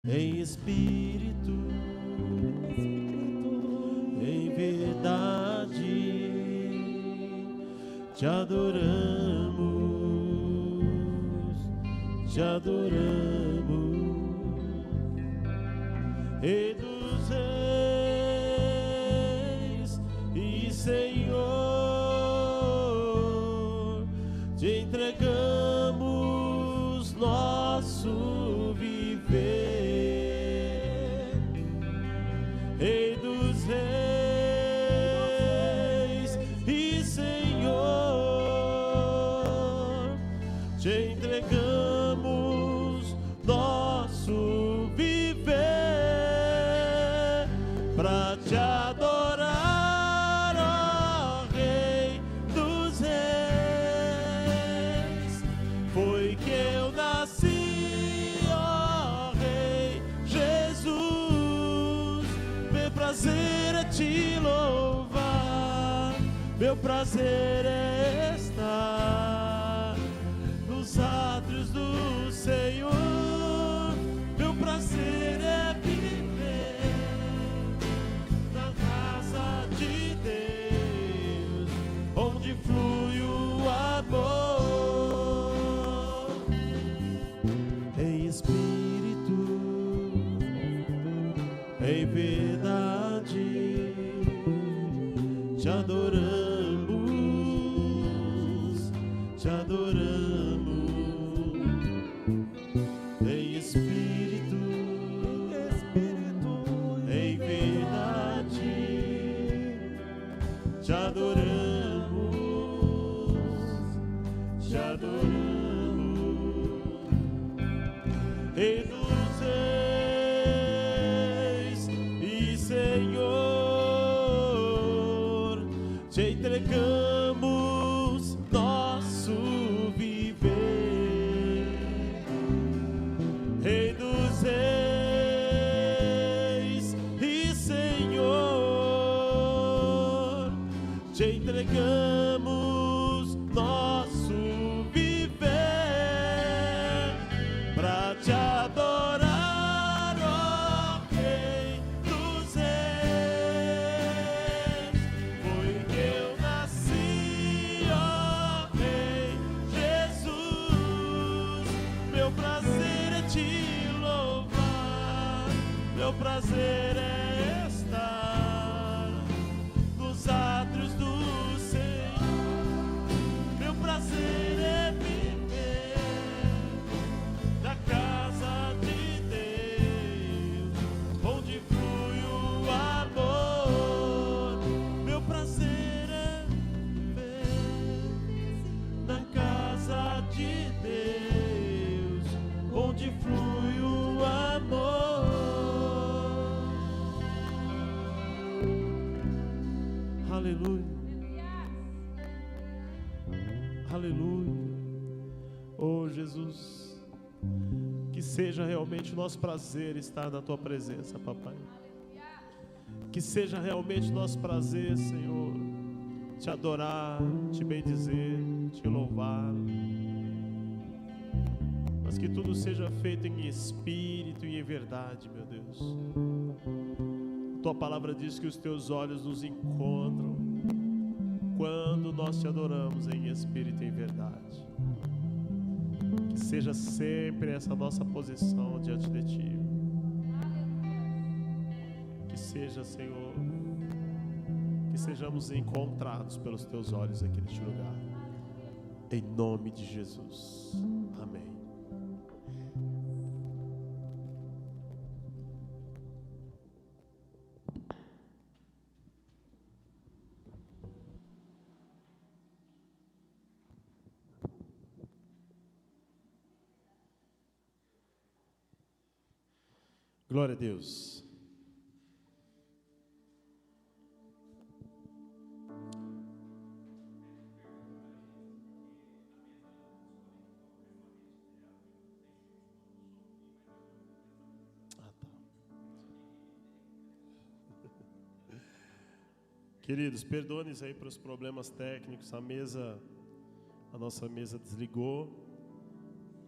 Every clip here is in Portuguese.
em espírito, em verdade, te adoramos, te adoramos, Rei dos reis e Senhor, te entregamos nosso viver. Rei dos reis e Senhor, te entregamos nosso viver para te adorar, ó Rei dos reis. Foi que eu nasci, ó Rei Jesus. Meu prazer é te louvar, meu prazer é estar nos átrios do Senhor. Meu prazer é viver na casa de Deus, onde flui o amor, em espírito, em verdade, te adoramos, te adoramos, em espírito, em verdade, te adoramos, te adoramos, Rei dos reis e Senhor, te entregamos nosso viver. Rei dos reis e Senhor, te entregamos nosso viver para te adorar, ó Rei dos reis. Foi que eu nasci, ó Rei Jesus. Meu prazer é te louvar, meu prazer é estar nos átrios do Senhor. Meu prazer é viver na casa de Deus, onde flui o amor. Meu prazer é viver na casa de Deus, onde flui o amor. Aleluia, aleluia. Oh Jesus, que seja realmente o nosso prazer estar na tua presença, papai. Que seja realmente nosso prazer, Senhor, te adorar, te bendizer, te louvar. Mas que tudo seja feito em espírito e em verdade, meu Deus. Tua palavra diz que os teus olhos nos encontram quando nós te adoramos em espírito e em verdade. Que seja sempre essa nossa posição diante de ti. Que seja, Senhor, que sejamos encontrados pelos teus olhos aqui neste lugar. Em nome de Jesus. Amém. Glória a Deus. Queridos, perdoem-nos aí pelos problemas técnicos. A nossa mesa desligou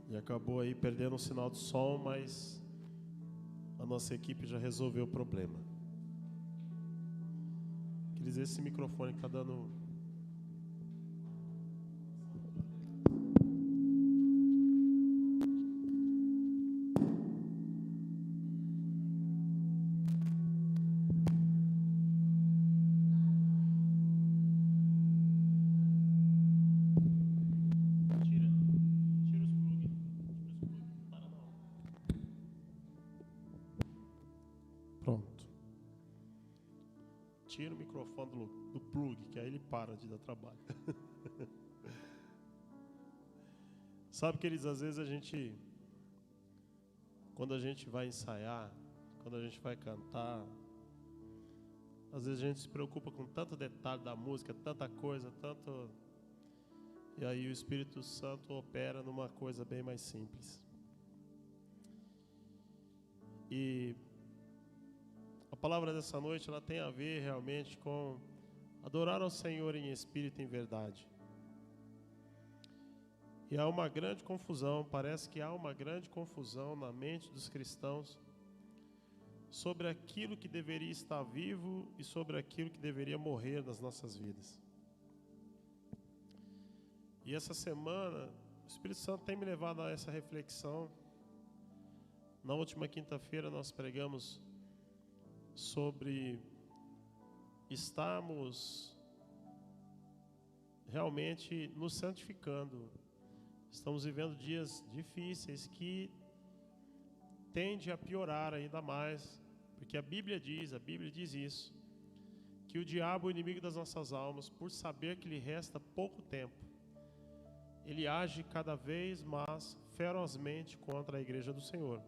e acabou aí perdendo o sinal de som, mas nossa equipe já resolveu o problema. Quer dizer, esse microfone que está dando... Pronto. Tira o microfone do plug, que aí ele para de dar trabalho. Sabe, queridos, às vezes quando a gente vai ensaiar, quando a gente vai cantar, às vezes a gente se preocupa com tanto detalhe da música, tanta coisa, tanto... E aí o Espírito Santo opera numa coisa bem mais simples. E a palavra dessa noite, ela tem a ver realmente com adorar ao Senhor em espírito e em verdade. E há uma grande confusão, parece que há uma grande confusão na mente dos cristãos sobre aquilo que deveria estar vivo e sobre aquilo que deveria morrer nas nossas vidas. E essa semana, o Espírito Santo tem me levado a essa reflexão. Na última quinta-feira nós pregamos sobre estarmos realmente nos santificando. Estamos vivendo dias difíceis que tendem a piorar ainda mais, porque a Bíblia diz isso, que o diabo, o inimigo das nossas almas, por saber que lhe resta pouco tempo, ele age cada vez mais ferozmente contra a igreja do Senhor.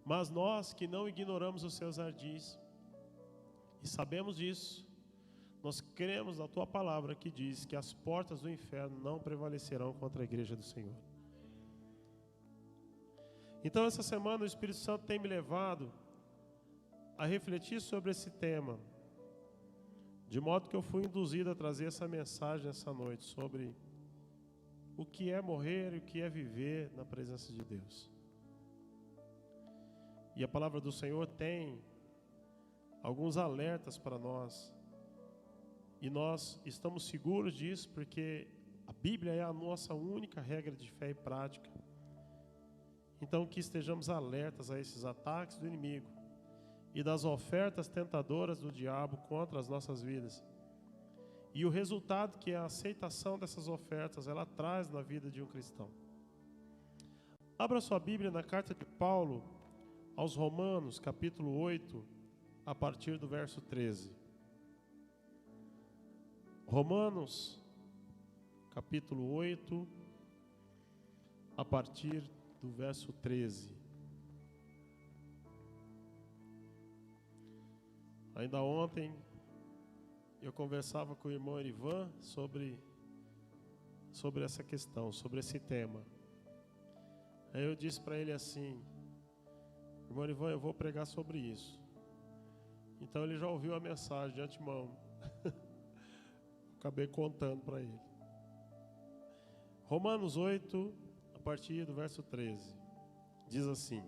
Mas nós que não ignoramos os seus ardis e sabemos disso, nós cremos na tua palavra que diz que as portas do inferno não prevalecerão contra a igreja do Senhor. Então essa semana o Espírito Santo tem me levado a refletir sobre esse tema, de modo que eu fui induzido a trazer essa mensagem essa noite sobre o que é morrer e o que é viver na presença de Deus. E a palavra do Senhor tem alguns alertas para nós. E nós estamos seguros disso porque a Bíblia é a nossa única regra de fé e prática. Então que estejamos alertas a esses ataques do inimigo e das ofertas tentadoras do diabo contra as nossas vidas. E o resultado que é a aceitação dessas ofertas, ela traz na vida de um cristão. Abra sua Bíblia na carta de Paulo aos Romanos, capítulo 8, a partir do verso 13. Romanos, capítulo 8, a partir do verso 13. Ainda ontem, eu conversava com o irmão Erivan sobre essa questão, sobre esse tema. Aí eu disse para ele assim: irmão Erivan, eu vou pregar sobre isso. Então ele já ouviu a mensagem de antemão. Acabei contando para ele. Romanos 8, a partir do verso 13, diz assim: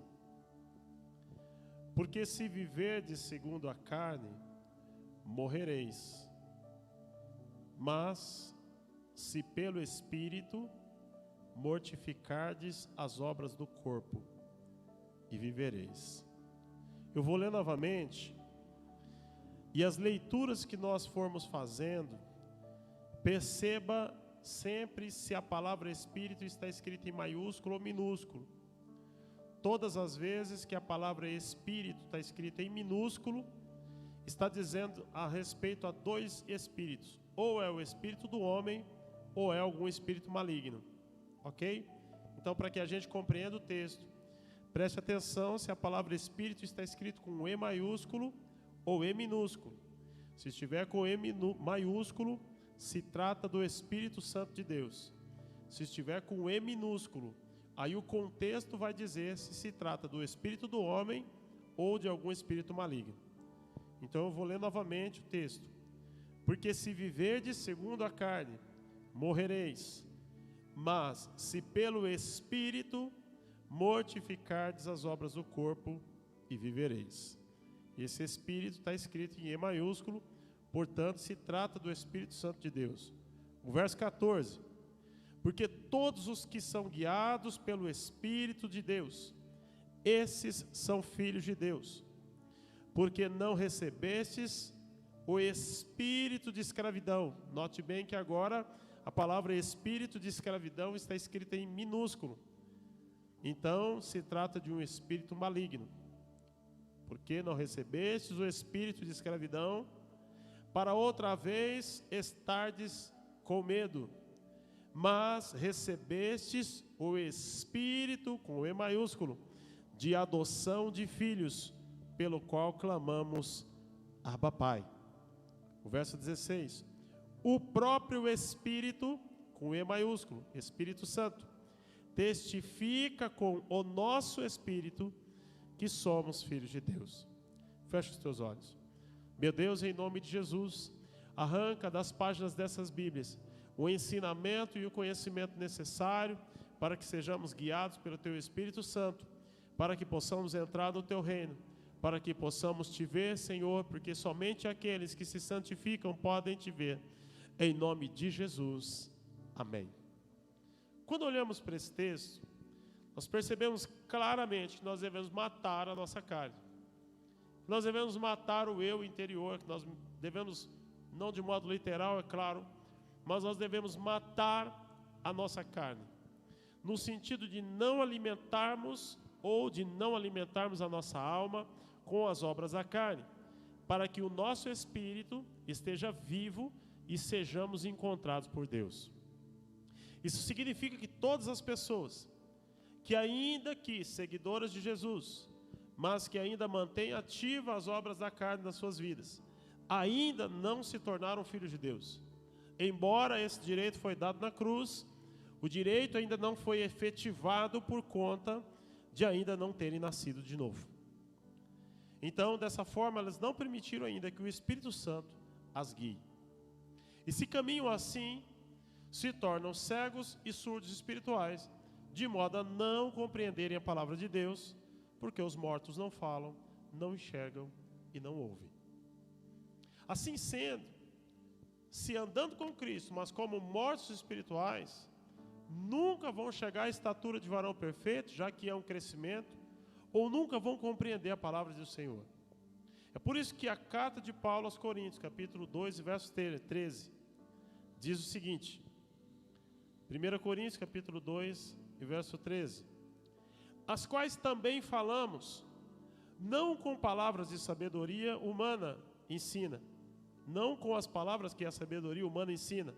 porque se viverdes segundo a carne, morrereis. Mas se pelo Espírito mortificardes as obras do corpo, e vivereis. Eu vou ler novamente. E as leituras que nós formos fazendo, perceba sempre se a palavra Espírito está escrita em maiúsculo ou minúsculo. Todas as vezes que a palavra Espírito está escrita em minúsculo, está dizendo a respeito a dois espíritos. Ou é o espírito do homem, ou é algum espírito maligno. Ok? Então, para que a gente compreenda o texto, preste atenção se a palavra Espírito está escrito com E maiúsculo ou E minúsculo. Se estiver com E maiúsculo, se trata do Espírito Santo de Deus. Se estiver com E minúsculo, aí o contexto vai dizer se trata do espírito do homem ou de algum espírito maligno. Então eu vou ler novamente o texto. Porque se viverdes segundo a carne, morrereis. Mas se pelo Espírito mortificardes as obras do corpo e vivereis. Esse Espírito está escrito em E maiúsculo, portanto se trata do Espírito Santo de Deus. O verso 14: porque todos os que são guiados pelo Espírito de Deus, esses são filhos de Deus. Porque não recebestes o espírito de escravidão. Note bem que agora a palavra espírito de escravidão está escrita em minúsculo. Então se trata de um espírito maligno. Porque não recebestes o espírito de escravidão, para outra vez estardes com medo, mas recebestes o Espírito, com E maiúsculo, de adoção de filhos, pelo qual clamamos, Abba, Pai. O verso 16: o próprio Espírito, com E maiúsculo, Espírito Santo, testifica com o nosso Espírito que somos filhos de Deus. Fecha os teus olhos. Meu Deus, em nome de Jesus, arranca das páginas dessas Bíblias o ensinamento e o conhecimento necessário para que sejamos guiados pelo Teu Espírito Santo, para que possamos entrar no Teu reino, para que possamos Te ver, Senhor, porque somente aqueles que se santificam podem Te ver. Em nome de Jesus. Amém. Quando olhamos para esse texto, nós percebemos claramente que nós devemos matar a nossa carne. Nós devemos matar o eu interior, que nós devemos, não de modo literal, é claro, mas nós devemos matar a nossa carne, no sentido de não alimentarmos ou de não alimentarmos a nossa alma com as obras da carne, para que o nosso espírito esteja vivo e sejamos encontrados por Deus. Isso significa que todas as pessoas que ainda que seguidoras de Jesus, mas que ainda mantêm ativas as obras da carne nas suas vidas, ainda não se tornaram filhos de Deus. Embora esse direito foi dado na cruz, o direito ainda não foi efetivado por conta de ainda não terem nascido de novo. Então, dessa forma, elas não permitiram ainda que o Espírito Santo as guie. E se caminham assim, se tornam cegos e surdos espirituais, de modo a não compreenderem a palavra de Deus, porque os mortos não falam, não enxergam e não ouvem. Assim sendo, se andando com Cristo, mas como mortos espirituais, nunca vão chegar à estatura de varão perfeito, já que é um crescimento, ou nunca vão compreender a palavra do Senhor. É por isso que a carta de Paulo aos Coríntios, capítulo 2, verso 13, diz o seguinte: 1 Coríntios, capítulo 2, verso 13: as quais também falamos, não com palavras de sabedoria humana ensina, não com as palavras que a sabedoria humana ensina,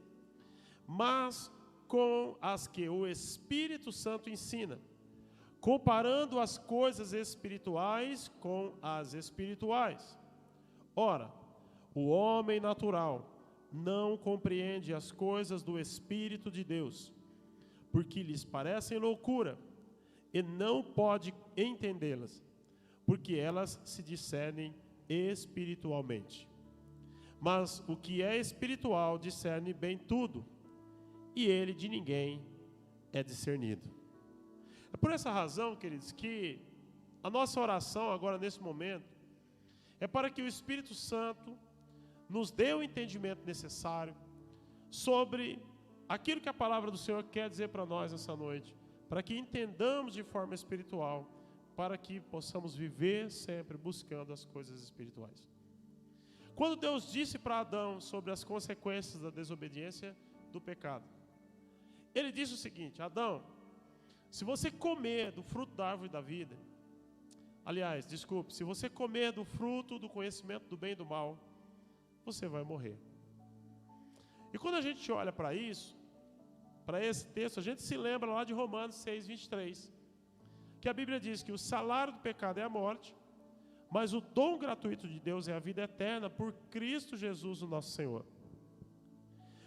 mas com as que o Espírito Santo ensina, comparando as coisas espirituais com as espirituais. Ora, o homem natural não compreende as coisas do Espírito de Deus, porque lhes parecem loucura, e não pode entendê-las, porque elas se discernem espiritualmente. Mas o que é espiritual discerne bem tudo, e ele de ninguém é discernido. É por essa razão, queridos, que a nossa oração agora nesse momento é para que o Espírito Santo nos dê o entendimento necessário sobre aquilo que a palavra do Senhor quer dizer para nós essa noite, para que entendamos de forma espiritual, para que possamos viver sempre buscando as coisas espirituais. Quando Deus disse para Adão sobre as consequências da desobediência do pecado, Ele disse o seguinte: Adão, se você comer do fruto da árvore da vida, se você comer do fruto do conhecimento do bem e do mal, você vai morrer. E quando a gente olha para isso, para esse texto, a gente se lembra lá de Romanos 6, 23, que a Bíblia diz que o salário do pecado é a morte, mas o dom gratuito de Deus é a vida eterna por Cristo Jesus, o nosso Senhor.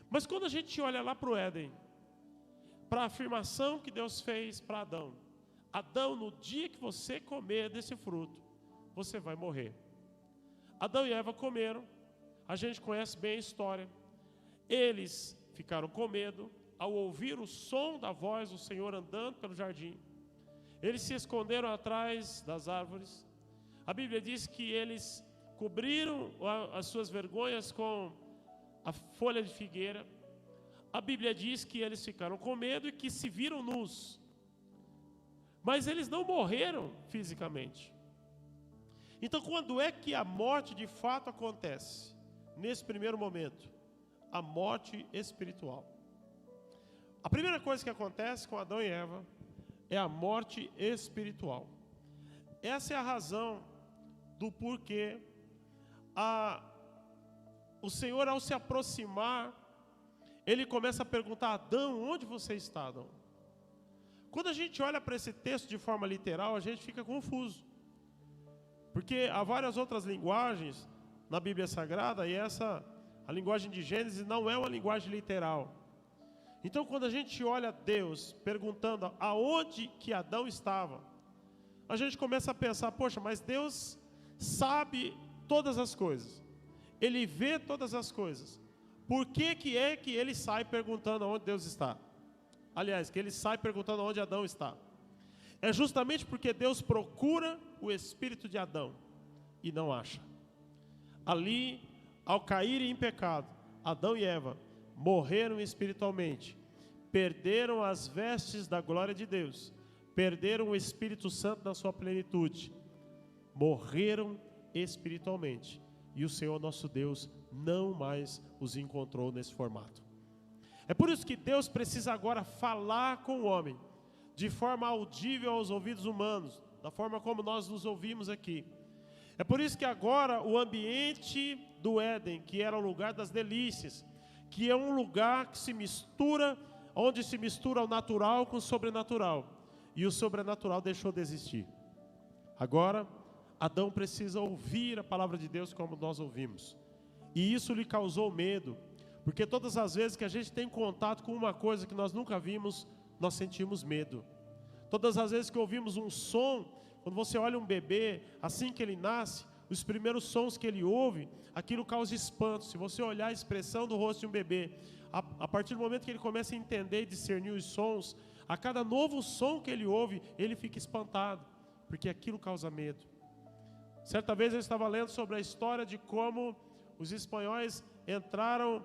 Mas quando a gente olha lá para o Éden, para a afirmação que Deus fez para Adão: Adão, no dia que você comer desse fruto, você vai morrer. Adão e Eva comeram, a gente conhece bem a história. Eles ficaram com medo ao ouvir o som da voz do Senhor andando pelo jardim. Eles se esconderam atrás das árvores. A Bíblia diz que eles cobriram as suas vergonhas com a folha de figueira. A Bíblia diz que eles ficaram com medo e que se viram nus. Mas eles não morreram fisicamente. Então, quando é que a morte de fato acontece? Nesse primeiro momento, a morte espiritual. A primeira coisa que acontece com Adão e Eva é a morte espiritual. Essa é a razão do porquê o Senhor, ao se aproximar, Ele começa a perguntar: Adão, onde você está, Adão? Quando a gente olha para esse texto de forma literal, a gente fica confuso. Porque há várias outras linguagens na Bíblia Sagrada, e a linguagem de Gênesis não é uma linguagem literal. Então, quando a gente olha Deus perguntando aonde que Adão estava, a gente começa a pensar: poxa, mas Deus sabe todas as coisas, Ele vê todas as coisas. Por que é que Ele sai perguntando aonde Deus está? Aliás, que Ele sai perguntando aonde Adão está. É justamente porque Deus procura o espírito de Adão e não acha. Ali, ao caírem em pecado, Adão e Eva morreram espiritualmente, perderam as vestes da glória de Deus, perderam o Espírito Santo na sua plenitude, morreram espiritualmente, e o Senhor nosso Deus não mais os encontrou nesse formato. É por isso que Deus precisa agora falar com o homem, de forma audível aos ouvidos humanos, da forma como nós nos ouvimos aqui. É por isso que agora o ambiente do Éden, que era o lugar das delícias, que é um lugar que se mistura, onde se mistura o natural com o sobrenatural, e o sobrenatural deixou de existir. Agora, Adão precisa ouvir a palavra de Deus como nós ouvimos, e isso lhe causou medo, porque todas as vezes que a gente tem contato com uma coisa que nós nunca vimos, nós sentimos medo. Todas as vezes que ouvimos um som, quando você olha um bebê, assim que ele nasce, os primeiros sons que ele ouve, aquilo causa espanto. Se você olhar a expressão do rosto de um bebê, a partir do momento que ele começa a entender e discernir os sons, a cada novo som que ele ouve, ele fica espantado, porque aquilo causa medo. Certa vez eu estava lendo sobre a história de como os espanhóis entraram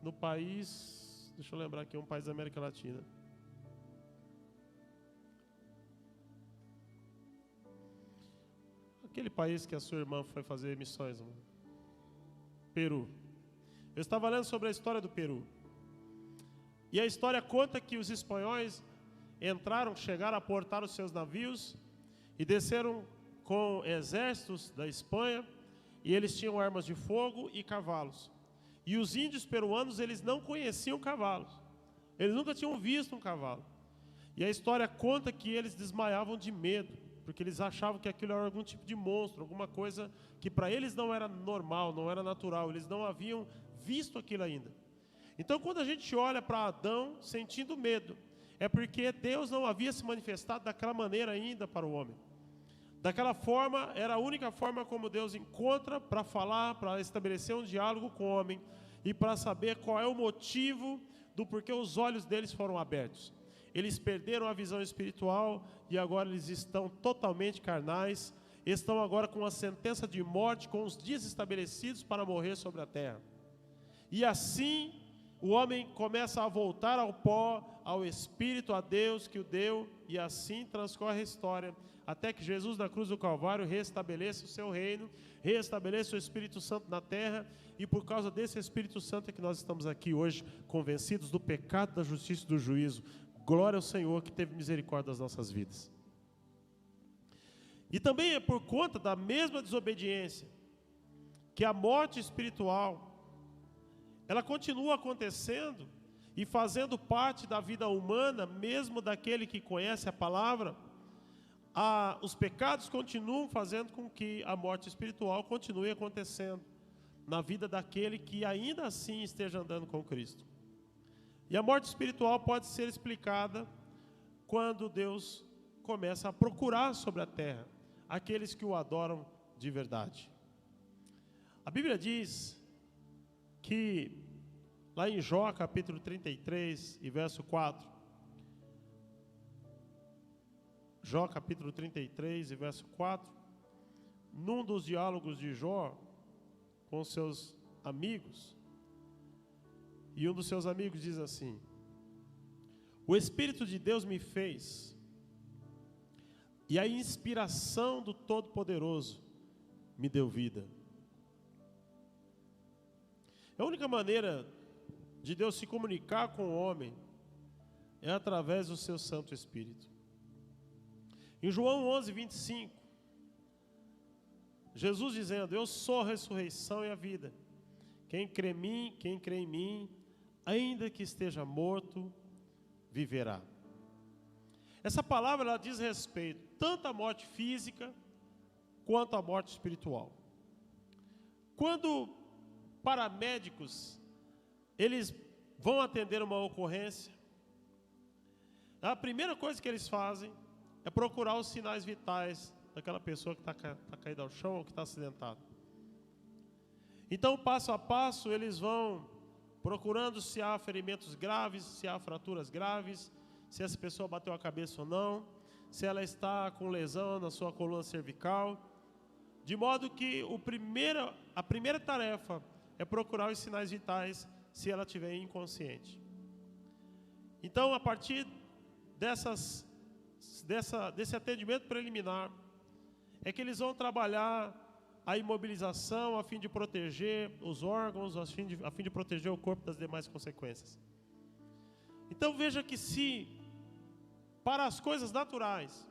no país, deixa eu lembrar aqui, um país da América Latina. Aquele país que a sua irmã foi fazer missões, né? Peru. Eu estava lendo sobre a história do Peru. E a história conta que os espanhóis entraram, chegaram a portar os seus navios e desceram com exércitos da Espanha, e eles tinham armas de fogo e cavalos. E os índios peruanos, eles não conheciam cavalos. Eles nunca tinham visto um cavalo. E a história conta que eles desmaiavam de medo, porque eles achavam que aquilo era algum tipo de monstro, alguma coisa que para eles não era normal, não era natural, eles não haviam visto aquilo ainda. Então, quando a gente olha para Adão sentindo medo, é porque Deus não havia se manifestado daquela maneira ainda para o homem. Daquela forma, era a única forma como Deus encontra para falar, para estabelecer um diálogo com o homem e para saber qual é o motivo do porquê os olhos deles foram abertos. Eles perderam a visão espiritual e agora eles estão totalmente carnais, estão agora com a sentença de morte, com os dias estabelecidos para morrer sobre a terra. E assim, o homem começa a voltar ao pó, ao Espírito, a Deus que o deu, e assim transcorre a história, até que Jesus na cruz do Calvário restabeleça o seu reino, restabeleça o Espírito Santo na terra, e por causa desse Espírito Santo é que nós estamos aqui hoje, convencidos do pecado, da justiça e do juízo. Glória ao Senhor que teve misericórdia das nossas vidas. E também é por conta da mesma desobediência que a morte espiritual, ela continua acontecendo e fazendo parte da vida humana, mesmo daquele que conhece a palavra. Os pecados continuam fazendo com que a morte espiritual continue acontecendo na vida daquele que ainda assim esteja andando com Cristo. E a morte espiritual pode ser explicada quando Deus começa a procurar sobre a terra aqueles que o adoram de verdade. A Bíblia diz que lá em Jó, capítulo 33 e verso 4. Jó, capítulo 33 e verso 4. Num dos diálogos de Jó com seus amigos, e um dos seus amigos diz assim: o Espírito de Deus me fez, e a inspiração do Todo-Poderoso me deu vida. A única maneira de Deus se comunicar com o homem é através do seu Santo Espírito. Em João 11, 25, Jesus dizendo: eu sou a ressurreição e a vida. Quem crê em mim, ainda que esteja morto, viverá. Essa palavra ela diz respeito tanto à morte física quanto à morte espiritual. Quando paramédicos eles vão atender uma ocorrência, a primeira coisa que eles fazem é procurar os sinais vitais daquela pessoa que está caída ao chão ou que está acidentada. Então, passo a passo, eles vão procurando se há ferimentos graves, se há fraturas graves, se essa pessoa bateu a cabeça ou não, se ela está com lesão na sua coluna cervical, de modo que a primeira tarefa é procurar os sinais vitais se ela estiver inconsciente. Então, a partir desse atendimento preliminar, é que eles vão trabalhar a imobilização a fim de proteger os órgãos, a fim de proteger o corpo das demais consequências. Então veja que se para as coisas naturais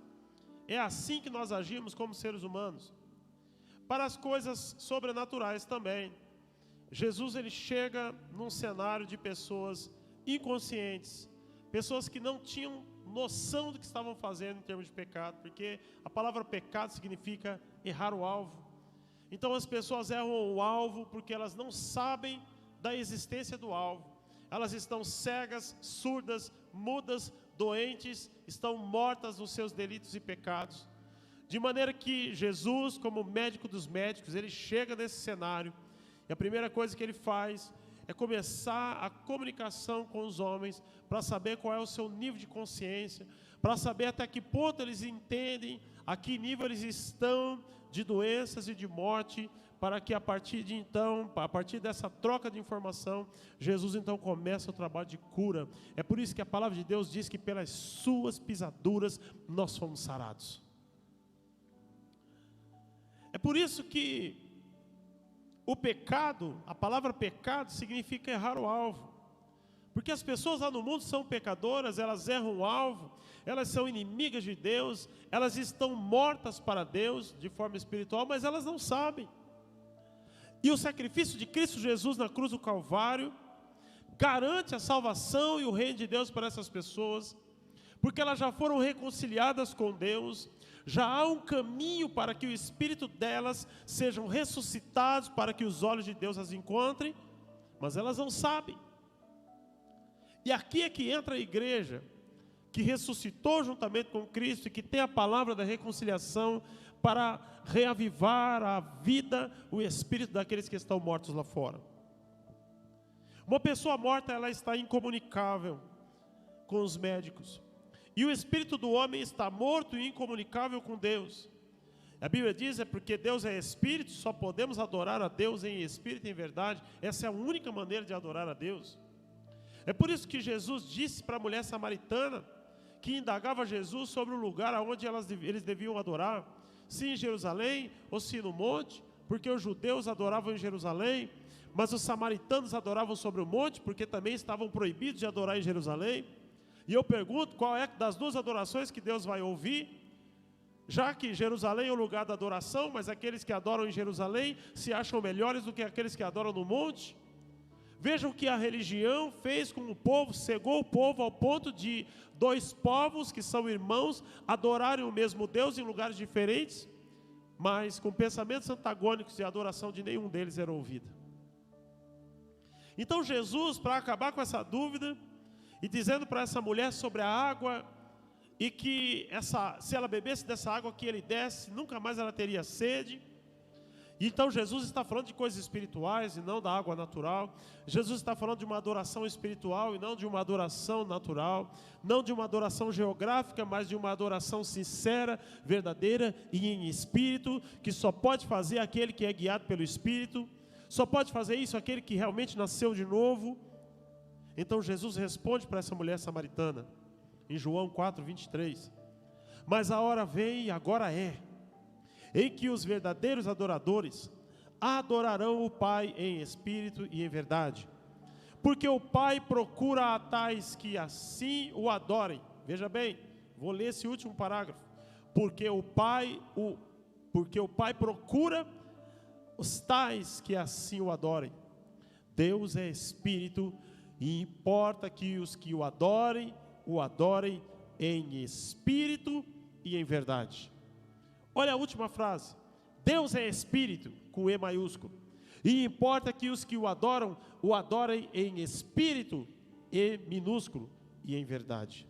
é assim que nós agimos como seres humanos, para as coisas sobrenaturais também, Jesus ele chega num cenário de pessoas inconscientes, pessoas que não tinham noção do que estavam fazendo em termos de pecado, porque a palavra pecado significa errar o alvo. Então as pessoas erram o alvo porque elas não sabem da existência do alvo. Elas estão cegas, surdas, mudas, doentes, estão mortas nos seus delitos e pecados. De maneira que Jesus, como médico dos médicos, ele chega nesse cenário e a primeira coisa que ele faz é começar a comunicação com os homens para saber qual é o seu nível de consciência, para saber até que ponto eles entendem, a que nível eles estão de doenças e de morte, para que a partir dessa troca de informação, Jesus então começa o trabalho de cura. É por isso que a palavra de Deus diz que pelas suas pisaduras nós fomos sarados. É por isso que o pecado, a palavra pecado significa errar o alvo. Porque as pessoas lá no mundo são pecadoras, elas erram o alvo, elas são inimigas de Deus, elas estão mortas para Deus de forma espiritual, mas elas não sabem. E o sacrifício de Cristo Jesus na cruz do Calvário garante a salvação e o reino de Deus para essas pessoas, porque elas já foram reconciliadas com Deus, já há um caminho para que o espírito delas sejam ressuscitados, para que os olhos de Deus as encontrem, mas elas não sabem. E aqui é que entra a igreja, que ressuscitou juntamente com Cristo e que tem a palavra da reconciliação para reavivar a vida, o espírito daqueles que estão mortos lá fora. Uma pessoa morta, ela está incomunicável com os médicos. E o espírito do homem está morto e incomunicável com Deus. A Bíblia diz, é porque Deus é espírito, só podemos adorar a Deus em espírito e em verdade. Essa é a única maneira de adorar a Deus. É por isso que Jesus disse para a mulher samaritana, que indagava Jesus sobre o lugar onde eles deviam adorar, se em Jerusalém ou se no monte, porque os judeus adoravam em Jerusalém, mas os samaritanos adoravam sobre o monte, porque também estavam proibidos de adorar em Jerusalém. E eu pergunto, qual é das duas adorações que Deus vai ouvir? Já que Jerusalém é o lugar da adoração, mas aqueles que adoram em Jerusalém se acham melhores do que aqueles que adoram no monte. Vejam que a religião fez com o povo, cegou o povo ao ponto de dois povos que são irmãos adorarem o mesmo Deus em lugares diferentes, mas com pensamentos antagônicos e a adoração de nenhum deles era ouvida. Então Jesus, para acabar com essa dúvida, e dizendo para essa mulher sobre a água, e que se ela bebesse dessa água que ele desse, nunca mais ela teria sede, Então Jesus está falando de coisas espirituais e não da água natural. Jesus está falando de uma adoração espiritual e não de uma adoração natural. Não de uma adoração geográfica, mas de uma adoração sincera, verdadeira e em espírito, que só pode fazer aquele que é guiado pelo Espírito. Só pode fazer isso aquele que realmente nasceu de novo. Então Jesus responde para essa mulher samaritana, em João 4:23. Mas a hora vem e agora é, em que os verdadeiros adoradores adorarão o Pai em espírito e em verdade. Porque o Pai procura a tais que assim o adorem. Veja bem, vou ler esse último parágrafo. Porque o Pai procura os tais que assim o adorem. Deus é espírito e importa que os que o adorem em espírito e em verdade. Olha a última frase. Deus é espírito, com E maiúsculo. E importa que os que o adorem em espírito e minúsculo e em verdade.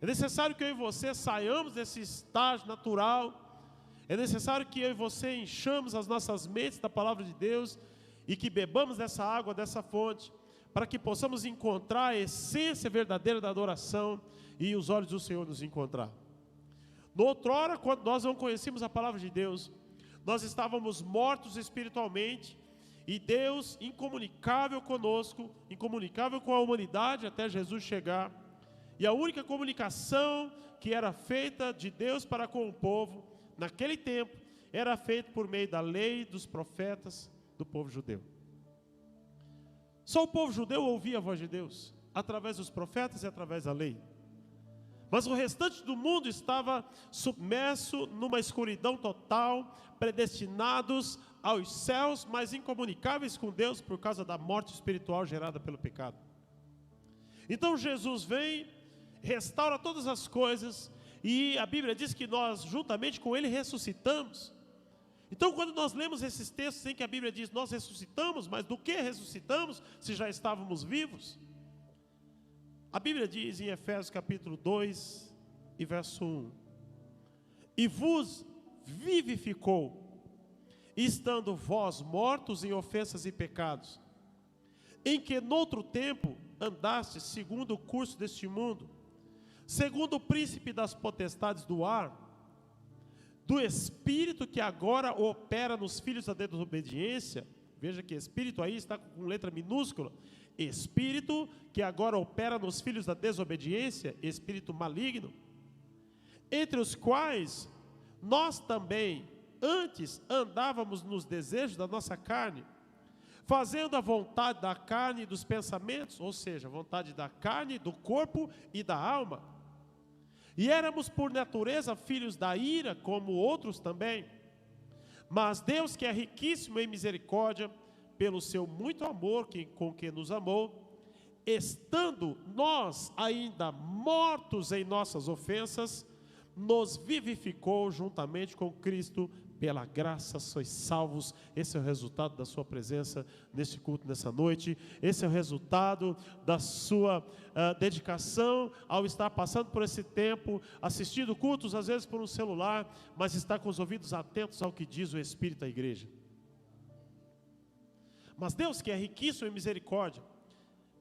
É necessário que eu e você saiamos desse estágio natural. É necessário que eu e você enchamos as nossas mentes da palavra de Deus e que bebamos dessa água, dessa fonte, para que possamos encontrar a essência verdadeira da adoração e os olhos do Senhor nos encontrar. Noutrora, quando nós não conhecíamos a palavra de Deus, nós estávamos mortos espiritualmente, e Deus, incomunicável conosco, incomunicável com a humanidade até Jesus chegar, e a única comunicação que era feita de Deus para com o povo, naquele tempo, era feita por meio da lei, dos profetas, do povo judeu. Só o povo judeu ouvia a voz de Deus, através dos profetas e através da lei. Mas o restante do mundo estava submerso numa escuridão total, predestinados aos céus, mas incomunicáveis com Deus por causa da morte espiritual gerada pelo pecado. Então Jesus vem, restaura todas as coisas, e a Bíblia diz que nós juntamente com Ele ressuscitamos. Então quando nós lemos esses textos em que a Bíblia diz nós ressuscitamos, mas do que ressuscitamos se já estávamos vivos? A Bíblia diz em Efésios capítulo 2 e verso 1: E vos vivificou, estando vós mortos em ofensas e pecados, em que noutro tempo andastes segundo o curso deste mundo, segundo o príncipe das potestades do ar, do espírito que agora opera nos filhos da desobediência. Veja que espírito aí está com letra minúscula. Espírito que agora opera nos filhos da desobediência, espírito maligno, entre os quais nós também antes andávamos nos desejos da nossa carne, fazendo a vontade da carne e dos pensamentos, ou seja, a vontade da carne, do corpo e da alma. E éramos por natureza filhos da ira, como outros também. Mas Deus, que é riquíssimo em misericórdia, pelo seu muito amor com que nos amou, estando nós ainda mortos em nossas ofensas, nos vivificou juntamente com Cristo. Pela graça sois salvos. Esse é o resultado da sua presença neste culto, nessa noite. Esse é o resultado da sua dedicação ao estar passando por esse tempo, assistindo cultos, às vezes por um celular, mas estar com os ouvidos atentos ao que diz o Espírito da igreja. Mas Deus, que é riquíssimo em misericórdia,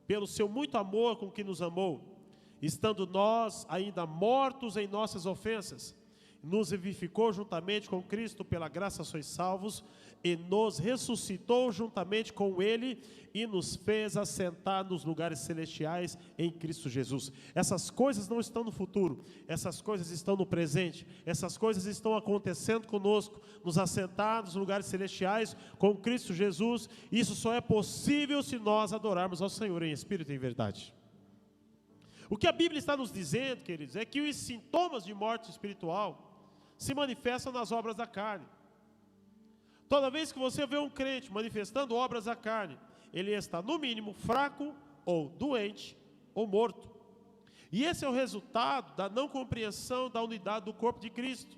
pelo seu muito amor com que nos amou, estando nós ainda mortos em nossas ofensas, nos vivificou juntamente com Cristo. Pela graça sois salvos, e nos ressuscitou juntamente com Ele, e nos fez assentar nos lugares celestiais em Cristo Jesus. Essas coisas não estão no futuro, essas coisas estão no presente. Essas coisas estão acontecendo conosco, nos assentar nos lugares celestiais com Cristo Jesus. Isso só é possível se nós adorarmos ao Senhor em espírito e em verdade. O que a Bíblia está nos dizendo, queridos, é que os sintomas de morte espiritual se manifestam nas obras da carne. Toda vez que você vê um crente manifestando obras da carne, ele está no mínimo fraco, ou doente, ou morto. E esse é o resultado da não compreensão da unidade do corpo de Cristo,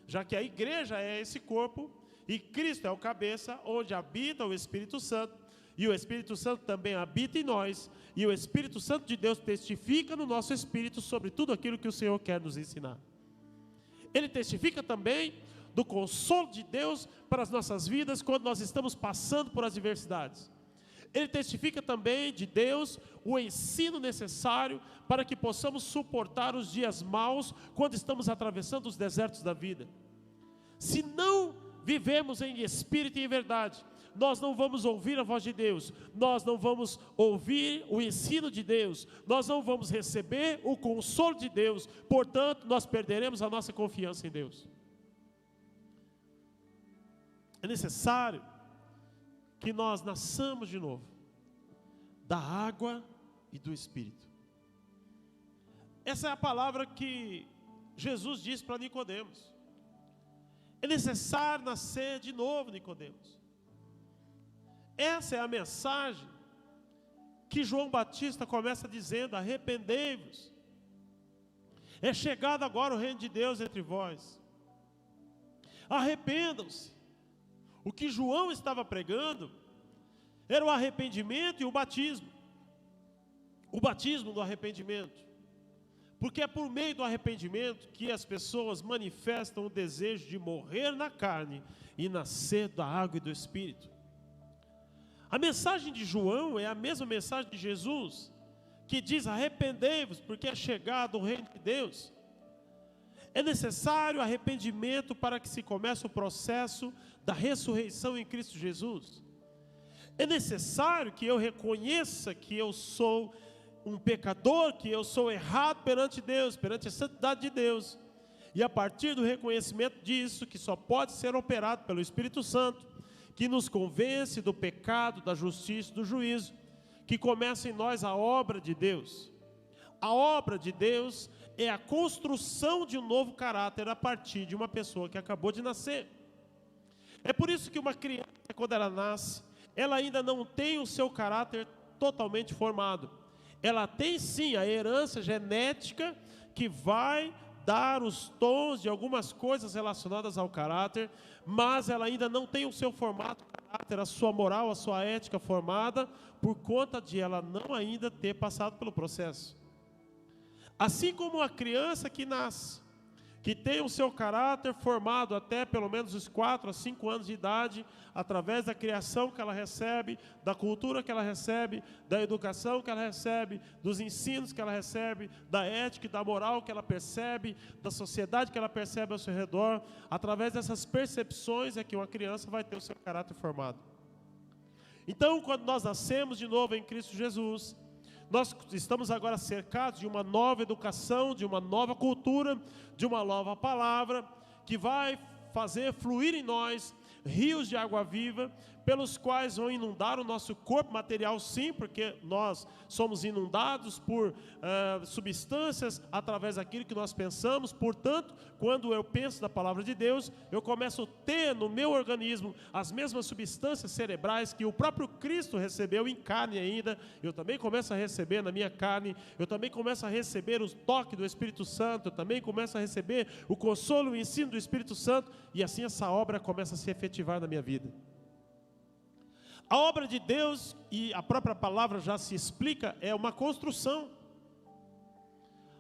já que a igreja é esse corpo, e Cristo é o cabeça, onde habita o Espírito Santo, e o Espírito Santo também habita em nós, e o Espírito Santo de Deus testifica no nosso espírito sobre tudo aquilo que o Senhor quer nos ensinar. Ele testifica também do consolo de Deus para as nossas vidas quando nós estamos passando por adversidades. Ele testifica também de Deus o ensino necessário para que possamos suportar os dias maus quando estamos atravessando os desertos da vida. Se não vivemos em espírito e em verdade, nós não vamos ouvir a voz de Deus, nós não vamos ouvir o ensino de Deus, nós não vamos receber o consolo de Deus, portanto, nós perderemos a nossa confiança em Deus. É necessário que nós nasçamos de novo, da água e do Espírito. Essa é a palavra que Jesus disse para Nicodemos. É necessário nascer de novo, Nicodemos. Essa é a mensagem que João Batista começa dizendo: arrependei-vos. É chegado agora o reino de Deus entre vós. Arrependam-se. O que João estava pregando era o arrependimento e o batismo. O batismo do arrependimento. Porque é por meio do arrependimento que as pessoas manifestam o desejo de morrer na carne e nascer da água e do Espírito. A mensagem de João é a mesma mensagem de Jesus, que diz: arrependei-vos, porque é chegado o reino de Deus. É necessário arrependimento para que se comece o processo da ressurreição em Cristo Jesus. É necessário que eu reconheça que eu sou um pecador, que eu sou errado perante Deus, perante a santidade de Deus. E a partir do reconhecimento disso, que só pode ser operado pelo Espírito Santo, que nos convence do pecado, da justiça e do juízo, que começa em nós a obra de Deus. A obra de Deus é a construção de um novo caráter a partir de uma pessoa que acabou de nascer. É por isso que uma criança, quando ela nasce, ela ainda não tem o seu caráter totalmente formado. Ela tem sim a herança genética que vai dar os tons de algumas coisas relacionadas ao caráter, mas ela ainda não tem o seu formato, caráter, a sua moral, a sua ética formada, por conta de ela não ainda ter passado pelo processo. Assim como a criança que nasce, que tem o seu caráter formado até pelo menos os 4 a 5 anos de idade, através da criação que ela recebe, da cultura que ela recebe, da educação que ela recebe, dos ensinos que ela recebe, da ética e da moral que ela percebe, da sociedade que ela percebe ao seu redor. Através dessas percepções é que uma criança vai ter o seu caráter formado. Então, quando nós nascemos de novo em Cristo Jesus, nós estamos agora cercados de uma nova educação, de uma nova cultura, de uma nova palavra, que vai fazer fluir em nós rios de água viva, pelos quais vão inundar o nosso corpo material, sim, porque nós somos inundados por substâncias através daquilo que nós pensamos. Portanto, quando eu penso na palavra de Deus, eu começo a ter no meu organismo as mesmas substâncias cerebrais que o próprio Cristo recebeu em carne ainda. Eu também começo a receber na minha carne, eu também começo a receber o toque do Espírito Santo, eu também começo a receber o consolo e o ensino do Espírito Santo, e assim essa obra começa a se efetivar na minha vida. A obra de Deus, e a própria palavra já se explica, é uma construção.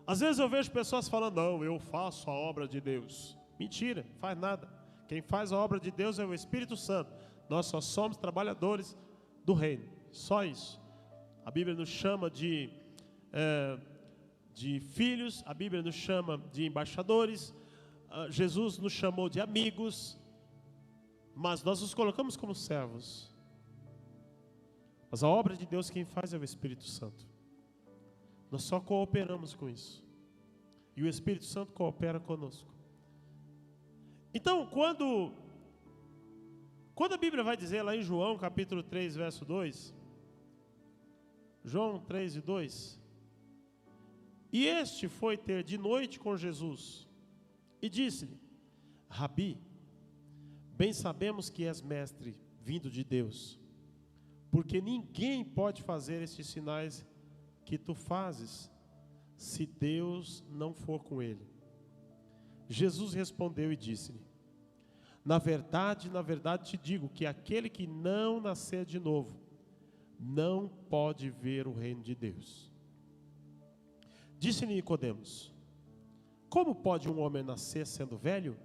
Às vezes eu vejo pessoas falando: não, eu faço a obra de Deus. Mentira, faz nada. Quem faz a obra de Deus é o Espírito Santo. Nós só somos trabalhadores do reino, só isso. A Bíblia nos chama de filhos, a Bíblia nos chama de embaixadores, Jesus nos chamou de amigos, mas nós nos colocamos como servos. Mas a obra de Deus quem faz é o Espírito Santo. Nós só cooperamos com isso. E o Espírito Santo coopera conosco. Então, quando a Bíblia vai dizer lá em João capítulo 3, verso 2, João 3 e 2, e este foi ter de noite com Jesus, e disse-lhe: Rabi, bem sabemos que és mestre vindo de Deus, porque ninguém pode fazer estes sinais que tu fazes, se Deus não for com ele. Jesus respondeu e disse-lhe: na verdade te digo que aquele que não nascer de novo, não pode ver o reino de Deus. Disse-lhe Nicodemos: como pode um homem nascer sendo velho?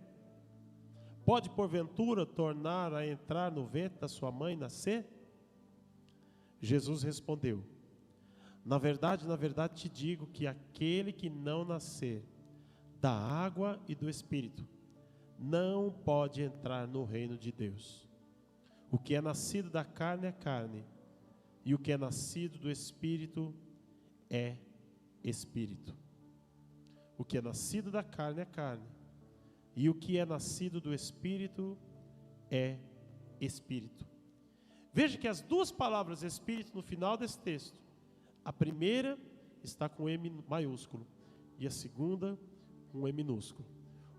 pode porventura tornar a entrar no ventre da sua mãe e nascer? Jesus respondeu: na verdade te digo que aquele que não nascer da água e do Espírito não pode entrar no reino de Deus. O que é nascido da carne é carne, e o que é nascido do Espírito é Espírito. O que é nascido da carne é carne, e o que é nascido do Espírito é Espírito. Veja que as duas palavras Espírito no final desse texto, a primeira está com M maiúsculo e a segunda com E minúsculo.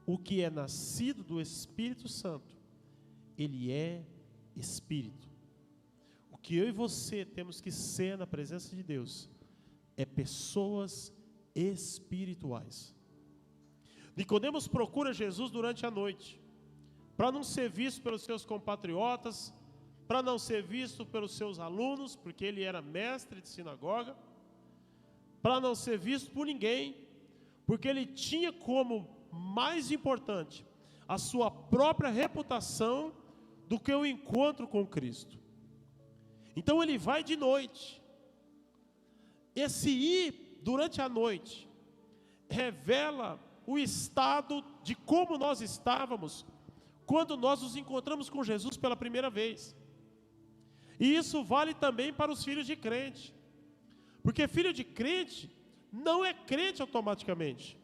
O que é nascido do Espírito Santo, ele é Espírito. O que eu e você temos que ser na presença de Deus é pessoas espirituais. Nicodemos procura Jesus durante a noite, para não ser visto pelos seus compatriotas, para não ser visto pelos seus alunos, porque ele era mestre de sinagoga, para não ser visto por ninguém, porque ele tinha como mais importante a sua própria reputação do que o encontro com Cristo. Então ele vai de noite. Esse ir durante a noite revela o estado de como nós estávamos quando nós nos encontramos com Jesus pela primeira vez. E isso vale também para os filhos de crente, porque filho de crente não é crente automaticamente.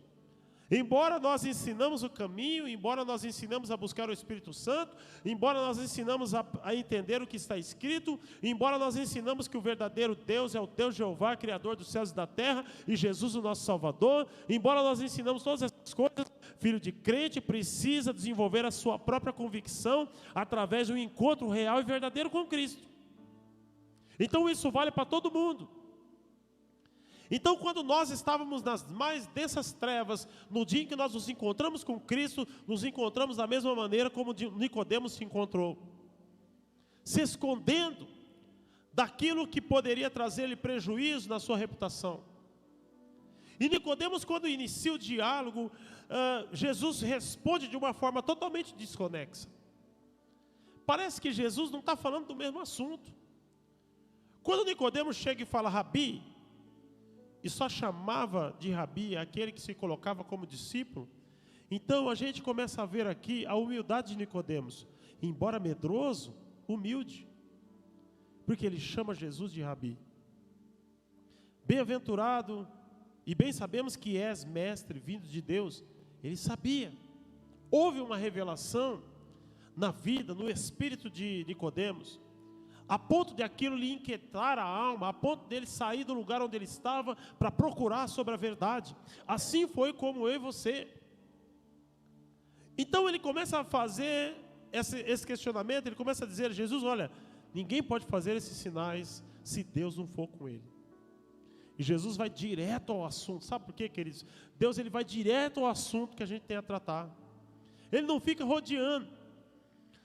Embora nós ensinamos o caminho, embora nós ensinamos a buscar o Espírito Santo, embora nós ensinamos a entender o que está escrito, embora nós ensinamos que o verdadeiro Deus é o Deus Jeová, Criador dos céus e da terra, e Jesus o nosso Salvador, embora nós ensinamos todas essas coisas, filho de crente precisa desenvolver a sua própria convicção através de um encontro real e verdadeiro com Cristo. Então isso vale para todo mundo. Então, quando nós estávamos nas mais densas trevas, no dia em que nós nos encontramos com Cristo, nos encontramos da mesma maneira como Nicodemos se encontrou, se escondendo daquilo que poderia trazer-lhe prejuízo na sua reputação. E Nicodemos, quando inicia o diálogo, Jesus responde de uma forma totalmente desconexa. Parece que Jesus não está falando do mesmo assunto. Quando Nicodemos chega e fala Rabi, e só chamava de Rabi aquele que se colocava como discípulo, então a gente começa a ver aqui a humildade de Nicodemos, embora medroso, humilde, porque ele chama Jesus de Rabi. Bem-aventurado, e bem sabemos que és mestre vindo de Deus. Ele sabia, houve uma revelação na vida, no espírito de Nicodemos, a ponto de aquilo lhe inquietar a alma, a ponto dele sair do lugar onde ele estava para procurar sobre a verdade. Assim foi como eu e você. Então ele começa a fazer esse questionamento, ele começa a dizer: Jesus, olha, ninguém pode fazer esses sinais se Deus não for com ele. E Jesus vai direto ao assunto. Sabe por quê, queridos? Deus, ele vai direto ao assunto que a gente tem a tratar. Ele não fica rodeando.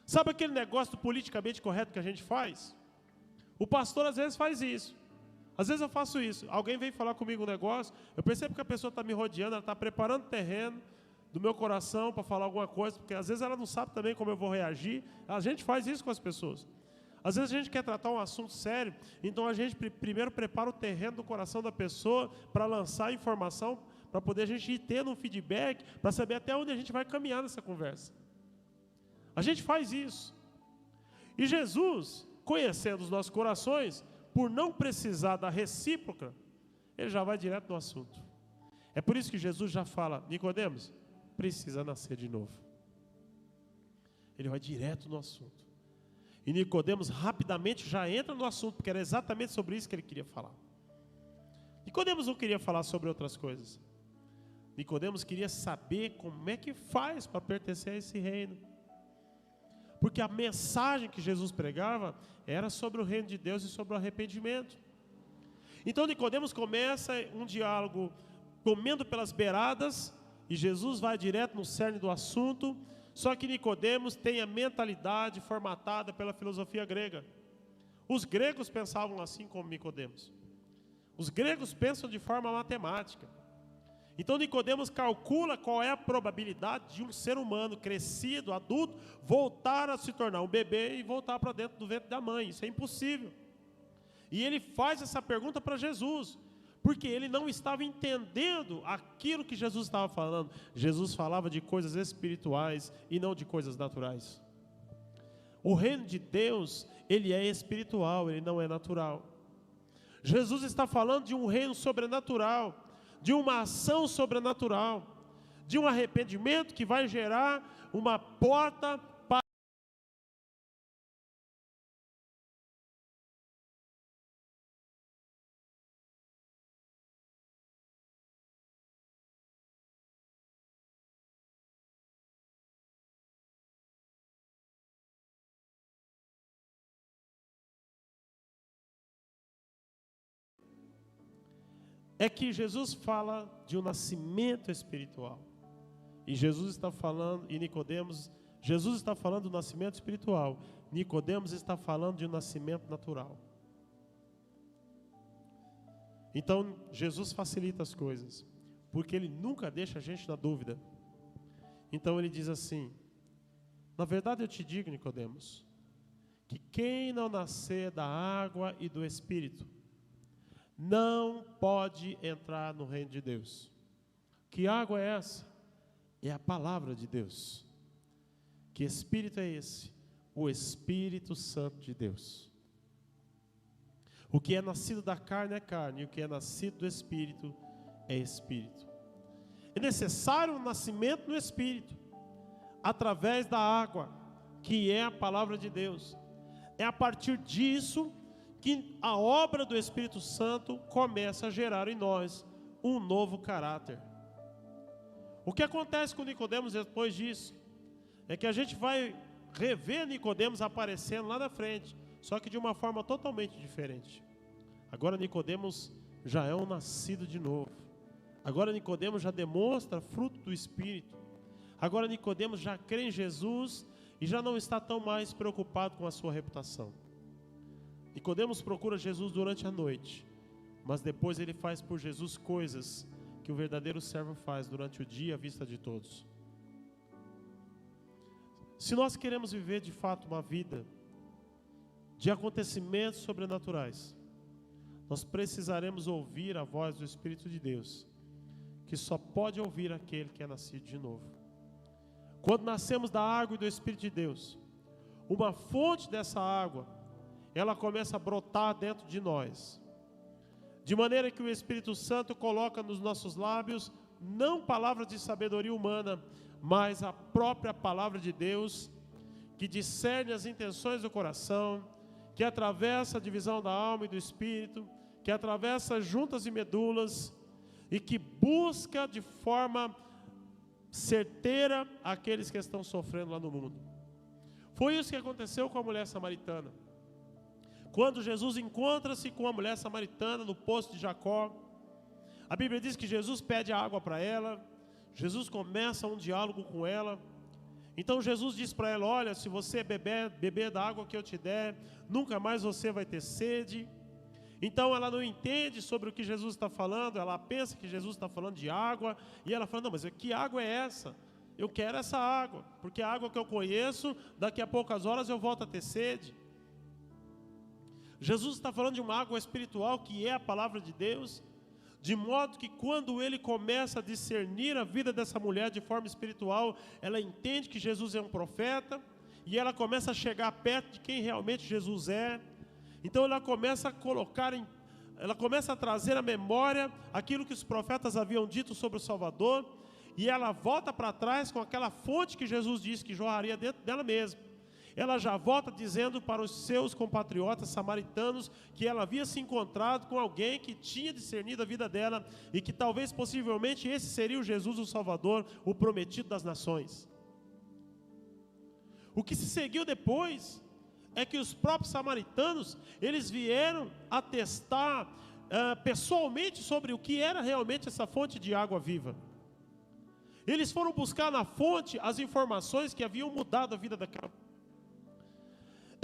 Sabe aquele negócio do politicamente correto que a gente faz? O pastor às vezes faz isso. Às vezes eu faço isso. Alguém vem falar comigo um negócio, eu percebo que a pessoa está me rodeando, ela está preparando o terreno do meu coração para falar alguma coisa, porque às vezes ela não sabe também como eu vou reagir. A gente faz isso com as pessoas. Às vezes a gente quer tratar um assunto sério, então a gente primeiro prepara o terreno do coração da pessoa para lançar a informação, para poder a gente ir tendo um feedback, para saber até onde a gente vai caminhar nessa conversa. A gente faz isso. E Jesus, conhecendo os nossos corações, por não precisar da recíproca, ele já vai direto no assunto. É por isso que Jesus já fala: Nicodemos, precisa nascer de novo. Ele vai direto no assunto. E Nicodemos rapidamente já entra no assunto, porque era exatamente sobre isso que ele queria falar. Nicodemos não queria falar sobre outras coisas. Nicodemos queria saber como é que faz para pertencer a esse reino. Porque a mensagem que Jesus pregava era sobre o reino de Deus e sobre o arrependimento. Então Nicodemos começa um diálogo comendo pelas beiradas, e Jesus vai direto no cerne do assunto. Só que Nicodemos tem a mentalidade formatada pela filosofia grega. Os gregos pensavam assim como Nicodemos. Os gregos pensam de forma matemática. Então Nicodemos calcula qual é a probabilidade de um ser humano crescido, adulto, voltar a se tornar um bebê e voltar para dentro do ventre da mãe. Isso é impossível. E ele faz essa pergunta para Jesus, porque ele não estava entendendo aquilo que Jesus estava falando. Jesus falava de coisas espirituais e não de coisas naturais. O reino de Deus, ele é espiritual, ele não é natural. Jesus está falando de um reino sobrenatural, de uma ação sobrenatural, de um arrependimento que vai gerar uma porta para... É que Jesus fala de um nascimento espiritual. E Jesus está falando, e Nicodemos, Jesus está falando do nascimento espiritual. Nicodemos está falando de um nascimento natural. Então, Jesus facilita as coisas, porque Ele nunca deixa a gente na dúvida. Então Ele diz assim: na verdade eu te digo, Nicodemos, que quem não nascer da água e do Espírito, não pode entrar no reino de Deus. Que água é essa? É a palavra de Deus. Que Espírito é esse? O Espírito Santo de Deus. O que é nascido da carne é carne, e o que é nascido do Espírito é Espírito. É necessário um nascimento no Espírito, através da água, que é a palavra de Deus. É a partir disso que a obra do Espírito Santo começa a gerar em nós um novo caráter. O que acontece com Nicodemos depois disso é que a gente vai rever Nicodemos aparecendo lá na frente, só que de uma forma totalmente diferente. Agora Nicodemos já é um nascido de novo. Agora Nicodemos já demonstra fruto do Espírito. Agora Nicodemos já crê em Jesus e já não está tão mais preocupado com a sua reputação. Nicodemos procura Jesus durante a noite, mas depois ele faz por Jesus coisas que o verdadeiro servo faz durante o dia à vista de todos. Se nós queremos viver de fato uma vida de acontecimentos sobrenaturais, nós precisaremos ouvir a voz do Espírito de Deus, que só pode ouvir aquele que é nascido de novo. Quando nascemos da água e do Espírito de Deus, uma fonte dessa água, ela começa a brotar dentro de nós, de maneira que o Espírito Santo coloca nos nossos lábios, não palavras de sabedoria humana, mas a própria palavra de Deus, que discerne as intenções do coração, que atravessa a divisão da alma e do espírito, que atravessa juntas e medulas, e que busca de forma certeira aqueles que estão sofrendo lá no mundo. Foi isso que aconteceu com a mulher samaritana. Quando Jesus encontra-se com a mulher samaritana no poço de Jacó, a Bíblia diz que Jesus pede a água para ela, Jesus começa um diálogo com ela. Então Jesus diz para ela: olha, se você beber da água que eu te der, nunca mais você vai ter sede. Então ela não entende sobre o que Jesus está falando, ela pensa que Jesus está falando de água, e ela fala: não, mas que água é essa? Eu quero essa água, porque a água que eu conheço, daqui a poucas horas eu volto a ter sede. Jesus está falando de uma água espiritual que é a palavra de Deus, de modo que quando ele começa a discernir a vida dessa mulher de forma espiritual, ela entende que Jesus é um profeta, e ela começa a chegar perto de quem realmente Jesus é. Então ela começa a trazer à memória aquilo que os profetas haviam dito sobre o Salvador, e ela volta para trás com aquela fonte que Jesus disse que jorraria dentro dela mesma. Ela já volta dizendo para os seus compatriotas samaritanos que ela havia se encontrado com alguém que tinha discernido a vida dela e que talvez, possivelmente, esse seria o Jesus, o Salvador, o prometido das nações. O que se seguiu depois é que os próprios samaritanos, eles vieram atestar pessoalmente sobre o que era realmente essa fonte de água viva. Eles foram buscar na fonte as informações que haviam mudado a vida daquela.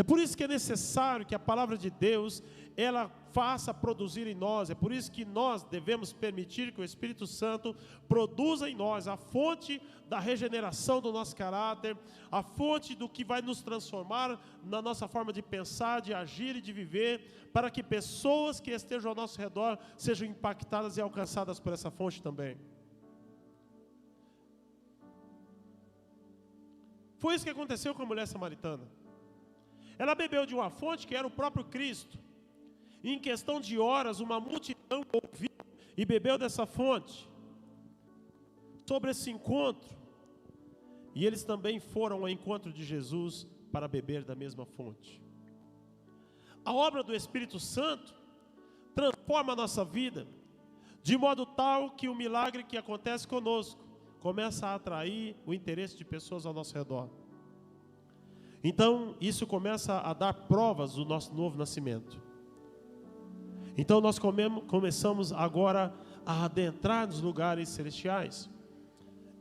É por isso que é necessário que a palavra de Deus, ela faça produzir em nós. É por isso que nós devemos permitir que o Espírito Santo produza em nós a fonte da regeneração do nosso caráter, a fonte do que vai nos transformar na nossa forma de pensar, de agir e de viver, para que pessoas que estejam ao nosso redor sejam impactadas e alcançadas por essa fonte também. Foi isso que aconteceu com a mulher samaritana. Ela bebeu de uma fonte que era o próprio Cristo. E em questão de horas, uma multidão ouviu e bebeu dessa fonte. Sobre esse encontro, e eles também foram ao encontro de Jesus para beber da mesma fonte. A obra do Espírito Santo transforma a nossa vida, de modo tal que o milagre que acontece conosco começa a atrair o interesse de pessoas ao nosso redor. Então, isso começa a dar provas do nosso novo nascimento. Então, nós começamos agora a adentrar nos lugares celestiais.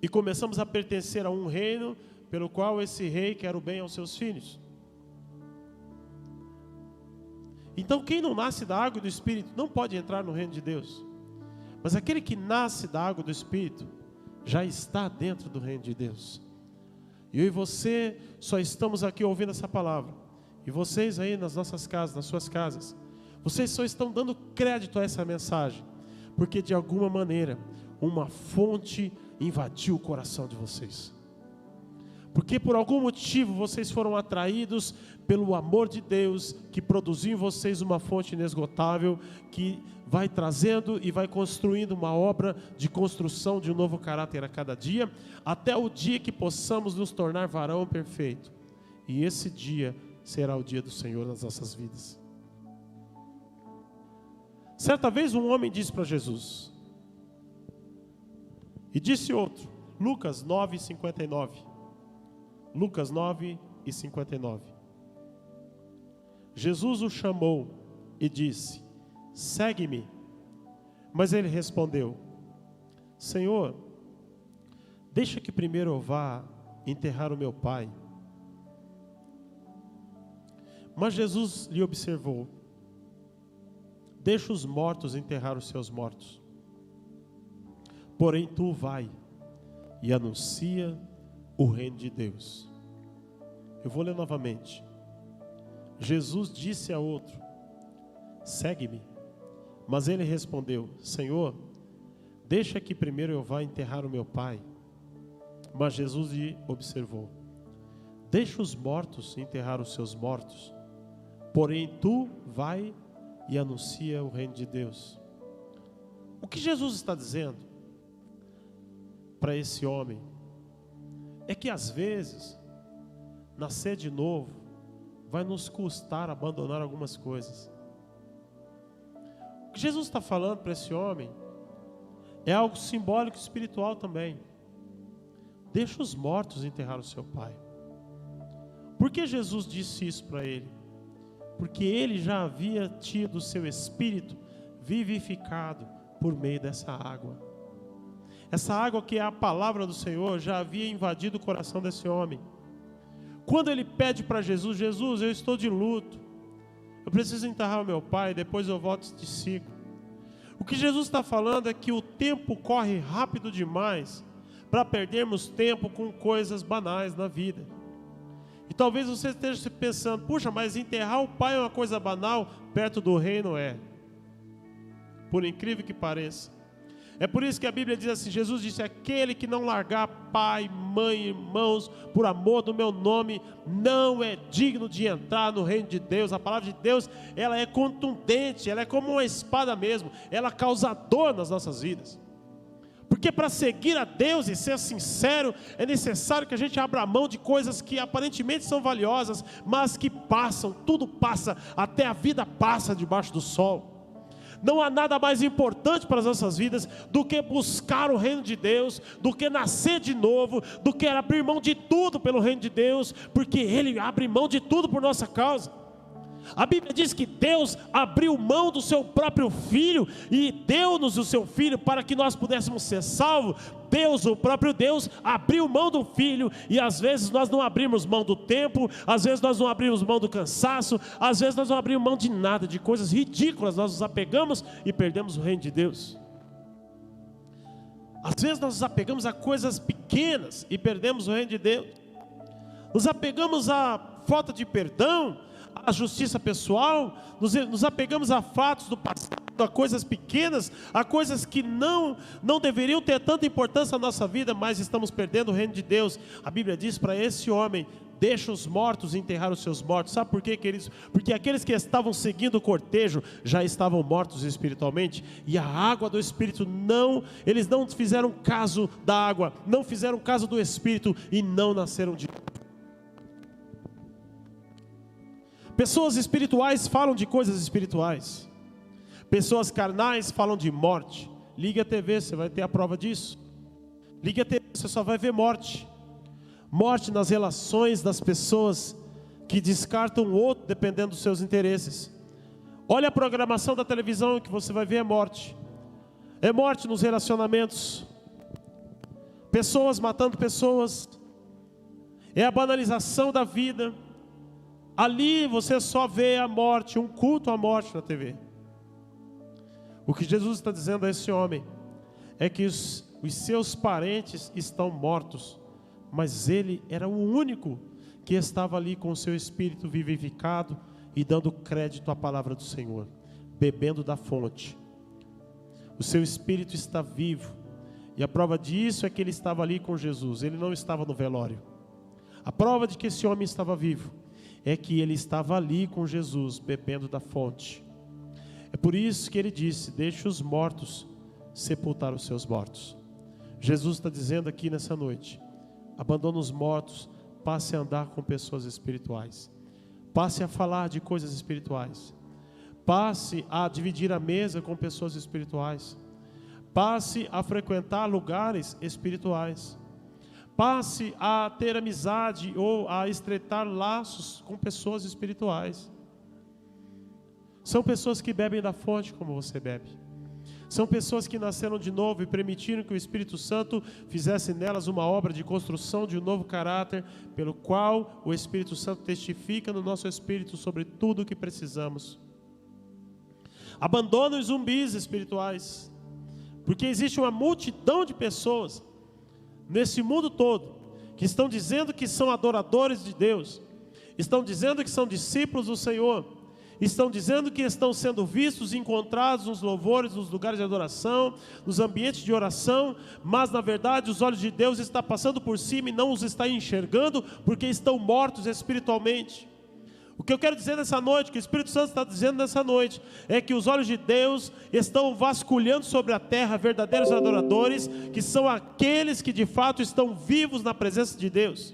E começamos a pertencer a um reino, pelo qual esse rei quer o bem aos seus filhos. Então, quem não nasce da água e do Espírito, não pode entrar no reino de Deus. Mas aquele que nasce da água e do Espírito, já está dentro do reino de Deus. E eu e você só estamos aqui ouvindo essa palavra. E vocês aí nas nossas casas, nas suas casas, vocês só estão dando crédito a essa mensagem, porque de alguma maneira, uma fonte invadiu o coração de vocês. Porque por algum motivo vocês foram atraídos pelo amor de Deus, que produziu em vocês uma fonte inesgotável, que vai trazendo e vai construindo uma obra de construção de um novo caráter a cada dia, até o dia que possamos nos tornar varão perfeito. E esse dia será o dia do Senhor nas nossas vidas. Certa vez um homem disse para Jesus, e disse outro, Lucas 9:59. Lucas 9:59. Jesus o chamou e disse: segue-me. Mas ele respondeu: Senhor, deixa que primeiro eu vá enterrar o meu pai. Mas Jesus lhe observou: deixa os mortos enterrar os seus mortos. Porém tu vai e anuncia o reino de Deus. Eu vou ler novamente. Jesus disse a outro: segue-me. Mas ele respondeu: Senhor, deixa que primeiro eu vá enterrar o meu pai. Mas Jesus lhe observou: deixa os mortos enterrar os seus mortos. Porém tu vai e anuncia o reino de Deus. O que Jesus está dizendo para esse homem é que às vezes nascer de novo vai nos custar abandonar algumas coisas. O que Jesus está falando para esse homem é algo simbólico e espiritual também. Deixa os mortos enterrar o seu pai. Por que Jesus disse isso para ele? Porque ele já havia tido o seu espírito vivificado por meio dessa água. Essa água que é a palavra do Senhor já havia invadido o coração desse homem. Quando ele pede para Jesus: Jesus, eu estou de luto, eu preciso enterrar o meu pai, depois eu volto e te sigo. O que Jesus está falando é que o tempo corre rápido demais para perdermos tempo com coisas banais na vida. E talvez você esteja se pensando: puxa, mas enterrar o pai é uma coisa banal, perto do reino é. Por incrível que pareça. É por isso que a Bíblia diz assim, Jesus disse: aquele que não largar pai, mãe, irmãos, por amor do meu nome, não é digno de entrar no reino de Deus. A palavra de Deus, ela é contundente, ela é como uma espada mesmo, ela causa dor nas nossas vidas. Porque para seguir a Deus e ser sincero, é necessário que a gente abra mão de coisas que aparentemente são valiosas, mas que passam, tudo passa, até a vida passa debaixo do sol. Não há nada mais importante para as nossas vidas do que buscar o reino de Deus, do que nascer de novo, do que abrir mão de tudo pelo reino de Deus, porque Ele abre mão de tudo por nossa causa. A Bíblia diz que Deus abriu mão do seu próprio Filho e deu-nos o seu Filho para que nós pudéssemos ser salvos. Deus, o próprio Deus, abriu mão do Filho, e às vezes nós não abrimos mão do tempo, às vezes nós não abrimos mão do cansaço, às vezes nós não abrimos mão de nada, de coisas ridículas, nós nos apegamos e perdemos o reino de Deus. Às vezes nós nos apegamos a coisas pequenas e perdemos o reino de Deus. Nos apegamos à falta de perdão, à justiça pessoal, nos apegamos a fatos do passado, a coisas pequenas, a coisas que não deveriam ter tanta importância na nossa vida, mas estamos perdendo o reino de Deus. A Bíblia diz para esse homem: deixa os mortos enterrar os seus mortos. Sabe por quê, queridos? Porque aqueles que estavam seguindo o cortejo já estavam mortos espiritualmente, e a água do Espírito eles não fizeram caso da água, não fizeram caso do Espírito e não nasceram de novo. Pessoas espirituais falam de coisas espirituais. Pessoas carnais falam de morte. Ligue a TV, você vai ter a prova disso. Ligue a TV, você só vai ver morte. Morte nas relações das pessoas que descartam o outro dependendo dos seus interesses. Olha a programação da televisão que você vai ver, é morte. É morte nos relacionamentos. Pessoas matando pessoas. É a banalização da vida. Ali você só vê a morte, um culto à morte na TV. O que Jesus está dizendo a esse homem é que os seus parentes estão mortos, mas ele era o único que estava ali com o seu espírito vivificado e dando crédito à palavra do Senhor, bebendo da fonte. O seu espírito está vivo, e a prova disso é que ele estava ali com Jesus, ele não estava no velório. A prova de que esse homem estava vivo é que ele estava ali com Jesus, bebendo da fonte. É por isso que ele disse: deixe os mortos sepultar os seus mortos. Jesus está dizendo aqui nessa noite: abandone os mortos, passe a andar com pessoas espirituais, passe a falar de coisas espirituais, passe a dividir a mesa com pessoas espirituais, passe a frequentar lugares espirituais, passe a ter amizade ou a estreitar laços com pessoas espirituais. São pessoas que bebem da fonte como você bebe. São pessoas que nasceram de novo e permitiram que o Espírito Santo fizesse nelas uma obra de construção de um novo caráter, pelo qual o Espírito Santo testifica no nosso espírito sobre tudo o que precisamos. Abandone os zumbis espirituais, porque existe uma multidão de pessoas nesse mundo todo, que estão dizendo que são adoradores de Deus, estão dizendo que são discípulos do Senhor, estão dizendo que estão sendo vistos e encontrados nos louvores, nos lugares de adoração, nos ambientes de oração, mas na verdade os olhos de Deus estão passando por cima e não os está enxergando, porque estão mortos espiritualmente. O que eu quero dizer nessa noite, o que o Espírito Santo está dizendo nessa noite, é que os olhos de Deus estão vasculhando sobre a terra verdadeiros adoradores, que são aqueles que de fato estão vivos na presença de Deus.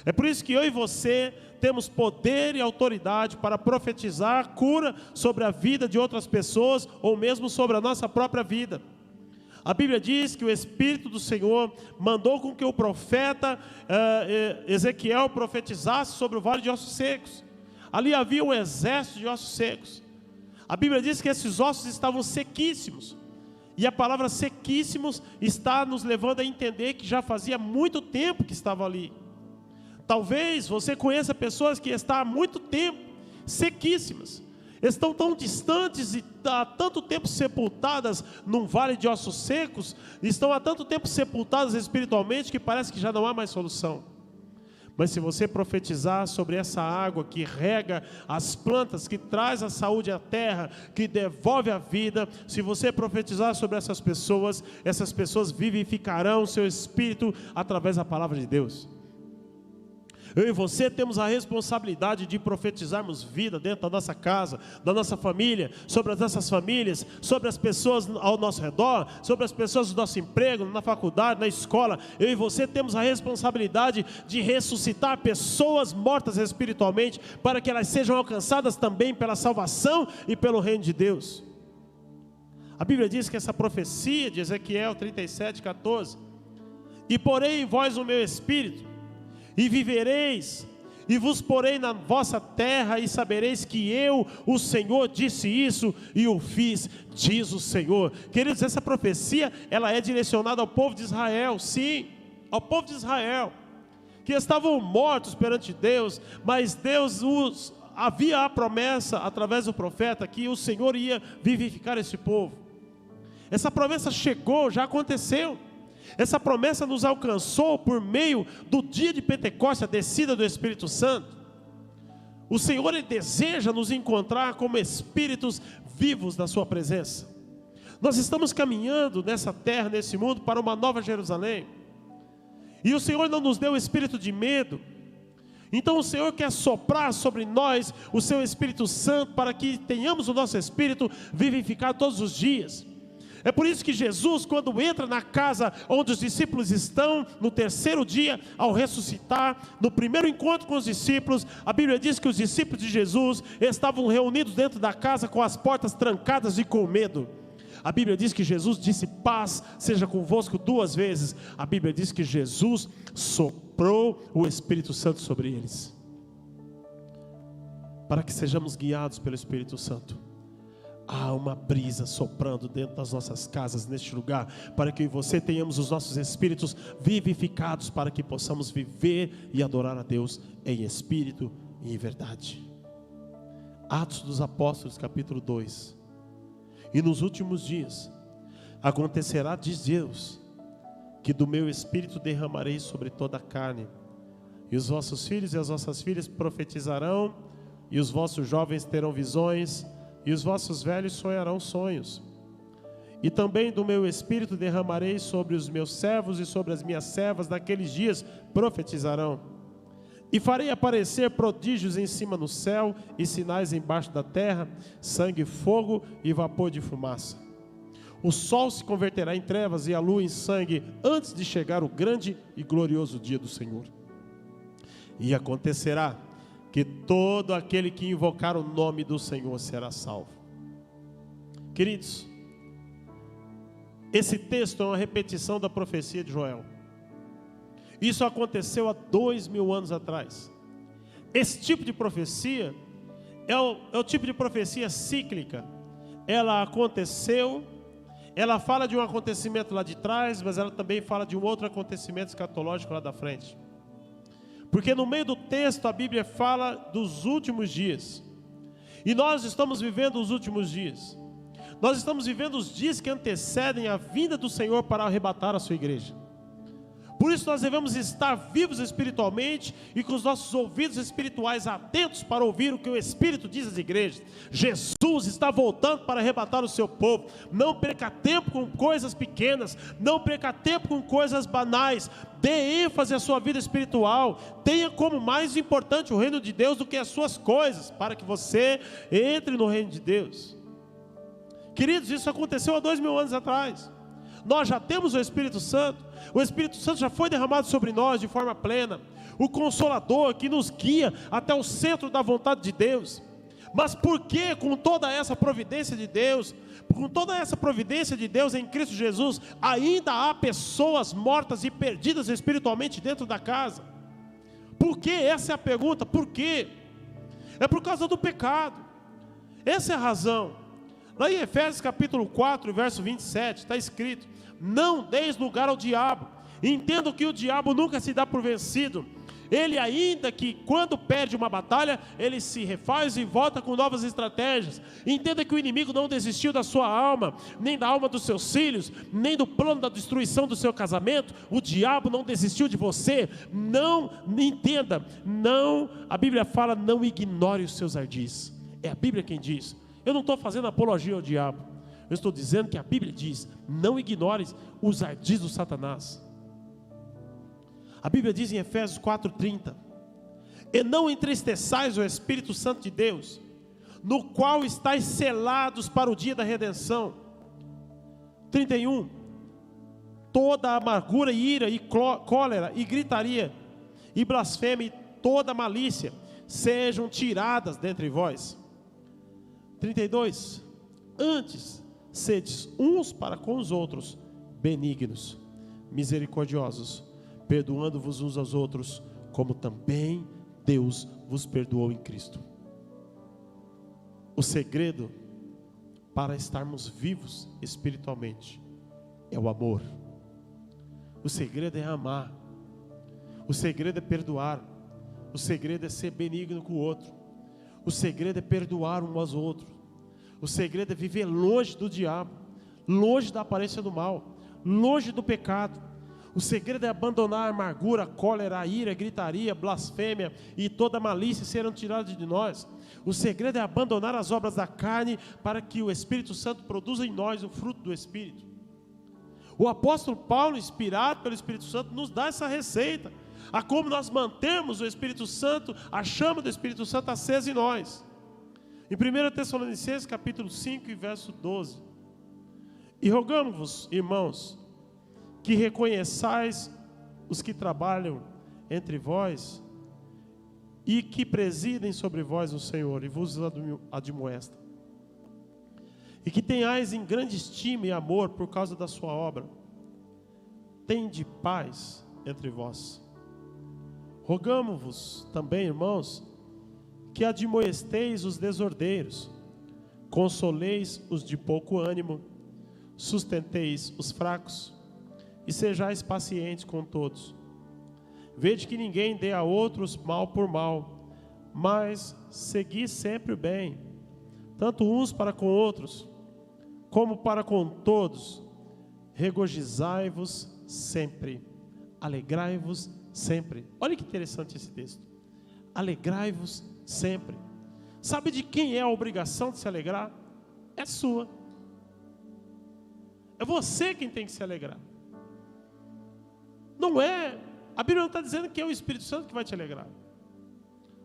É por isso que eu e você temos poder e autoridade para profetizar cura sobre a vida de outras pessoas, ou mesmo sobre a nossa própria vida. A Bíblia diz que o Espírito do Senhor mandou com que o profeta Ezequiel profetizasse sobre o vale de ossos secos. Ali havia um exército de ossos secos. A Bíblia diz que esses ossos estavam sequíssimos. E a palavra sequíssimos está nos levando a entender que já fazia muito tempo que estavam ali. Talvez você conheça pessoas que estão há muito tempo sequíssimas. Estão tão distantes e há tanto tempo sepultadas num vale de ossos secos. Estão há tanto tempo sepultadas espiritualmente que parece que já não há mais solução. Mas se você profetizar sobre essa água que rega as plantas, que traz a saúde à terra, que devolve a vida, se você profetizar sobre essas pessoas vivificarão o seu espírito através da palavra de Deus. Eu e você temos a responsabilidade de profetizarmos vida dentro da nossa casa, da nossa família, sobre as nossas famílias, sobre as pessoas ao nosso redor, sobre as pessoas do nosso emprego, na faculdade, na escola. Eu e você temos a responsabilidade de ressuscitar pessoas mortas espiritualmente, para que elas sejam alcançadas também pela salvação e pelo reino de Deus. A Bíblia diz que essa profecia de Ezequiel 37:14, e porei em vós o meu espírito, e vivereis, E vos porei na vossa terra, e sabereis que eu, o Senhor, disse isso, e o fiz, diz o Senhor. Queridos, essa profecia, ela é direcionada ao povo de Israel, sim, ao povo de Israel, que estavam mortos perante Deus, mas Deus havia a promessa, através do profeta, que o Senhor ia vivificar esse povo. Essa promessa chegou, já aconteceu. Essa promessa nos alcançou por meio do dia de Pentecostes, a descida do Espírito Santo. O Senhor, Ele deseja nos encontrar como espíritos vivos da sua presença. Nós estamos caminhando nessa terra, nesse mundo, para uma nova Jerusalém. E o Senhor não nos deu o espírito de medo. Então o Senhor quer soprar sobre nós o seu Espírito Santo, para que tenhamos o nosso espírito vivificado todos os dias. É por isso que Jesus, quando entra na casa onde os discípulos estão, no terceiro dia, ao ressuscitar, no primeiro encontro com os discípulos, a Bíblia diz que os discípulos de Jesus estavam reunidos dentro da casa com as portas trancadas e com medo. A Bíblia diz que Jesus disse: paz seja convosco 2 vezes. A Bíblia diz que Jesus soprou o Espírito Santo sobre eles, para que sejamos guiados pelo Espírito Santo. Há uma brisa soprando dentro das nossas casas, neste lugar, para que eu e você tenhamos os nossos espíritos vivificados, para que possamos viver e adorar a Deus em espírito e em verdade. Atos dos Apóstolos, capítulo 2. E nos últimos dias acontecerá, diz Deus, que do meu espírito derramarei sobre toda a carne, e os vossos filhos e as vossas filhas profetizarão, e os vossos jovens terão visões, e os vossos velhos sonharão sonhos. E também do meu espírito derramarei sobre os meus servos e sobre as minhas servas, naqueles dias profetizarão. E farei aparecer prodígios em cima no céu, e sinais embaixo da terra, sangue, fogo e vapor de fumaça. O sol se converterá em trevas e a lua em sangue, antes de chegar o grande e glorioso dia do Senhor. E acontecerá que todo aquele que invocar o nome do Senhor será salvo. Queridos, esse texto é uma repetição da profecia de Joel. Isso aconteceu há 2000 anos atrás. Esse tipo de profecia é o tipo de profecia cíclica. Ela aconteceu, ela fala de um acontecimento lá de trás, mas ela também fala de um outro acontecimento escatológico lá da frente. Porque no meio do texto a Bíblia fala dos últimos dias. E nós estamos vivendo os últimos dias. Nós estamos vivendo os dias que antecedem a vinda do Senhor para arrebatar a sua igreja. Por isso nós devemos estar vivos espiritualmente e com os nossos ouvidos espirituais atentos para ouvir o que o Espírito diz às igrejas. Jesus está voltando para arrebatar o seu povo. Não perca tempo com coisas pequenas, não perca tempo com coisas banais. Dê ênfase à sua vida espiritual. Tenha como mais importante o reino de Deus do que as suas coisas, para que você entre no reino de Deus. Queridos, isso aconteceu há 2000 anos atrás. Nós já temos o Espírito Santo. O Espírito Santo já foi derramado sobre nós de forma plena. O Consolador que nos guia até o centro da vontade de Deus. Mas por que, com toda essa providência de Deus, com toda essa providência de Deus em Cristo Jesus, ainda há pessoas mortas e perdidas espiritualmente dentro da casa? Por quê? Essa é a pergunta. Por quê? É por causa do pecado. Essa é a razão. Lá em Efésios capítulo 4, verso 27, está escrito: não deis lugar ao diabo. Entendo que o diabo nunca se dá por vencido. Ele, ainda que quando perde uma batalha, ele se refaz e volta com novas estratégias. Entenda que o inimigo não desistiu da sua alma, nem da alma dos seus filhos, nem do plano da destruição do seu casamento. O diabo não desistiu de você. Não, entenda, não, a Bíblia fala: não ignore os seus ardis. É a Bíblia quem diz. Eu não estou fazendo apologia ao diabo. Eu estou dizendo que a Bíblia diz: não ignores os ardis do Satanás. A Bíblia diz em Efésios 4:30: e não entristeçais o Espírito Santo de Deus, no qual estáis selados para o dia da redenção. 31: toda amargura e ira e cólera e gritaria e blasfêmia e toda malícia sejam tiradas dentre vós. 32: antes sedes uns para com os outros benignos, misericordiosos, perdoando-vos uns aos outros, como também Deus vos perdoou em Cristo. O segredo para estarmos vivos espiritualmente é o amor. O segredo é amar. O segredo é perdoar. O segredo é ser benigno com o outro. O segredo é perdoar um aos outros. O segredo é viver longe do diabo, longe da aparência do mal, longe do pecado. O segredo é abandonar a amargura, a cólera, a ira, a gritaria, a blasfêmia e toda a malícia serão tiradas de nós. O segredo é abandonar as obras da carne para que o Espírito Santo produza em nós o fruto do Espírito. O apóstolo Paulo, inspirado pelo Espírito Santo, nos dá essa receita, a como nós mantemos o Espírito Santo, a chama do Espírito Santo acesa em nós. Em 1 Tessalonicenses capítulo 5 e verso 12: e rogamos-vos, irmãos, que reconheçais os que trabalham entre vós e que presidem sobre vós o Senhor e vos admoestam, e que tenhais em grande estima e amor por causa da sua obra. Tende paz entre vós. Rogamo-vos também, irmãos, que admoesteis os desordeiros, consoleis os de pouco ânimo, sustenteis os fracos, e sejais pacientes com todos. Vede que ninguém dê a outros mal por mal, mas segui sempre o bem, tanto uns para com outros, como para com todos. Regozijai-vos sempre, alegrai-vos sempre. Olha que interessante esse texto. Alegrai-vos sempre. Sabe de quem é a obrigação de se alegrar? É sua. É você quem tem que se alegrar. Não é, a Bíblia não está dizendo que é o Espírito Santo que vai te alegrar.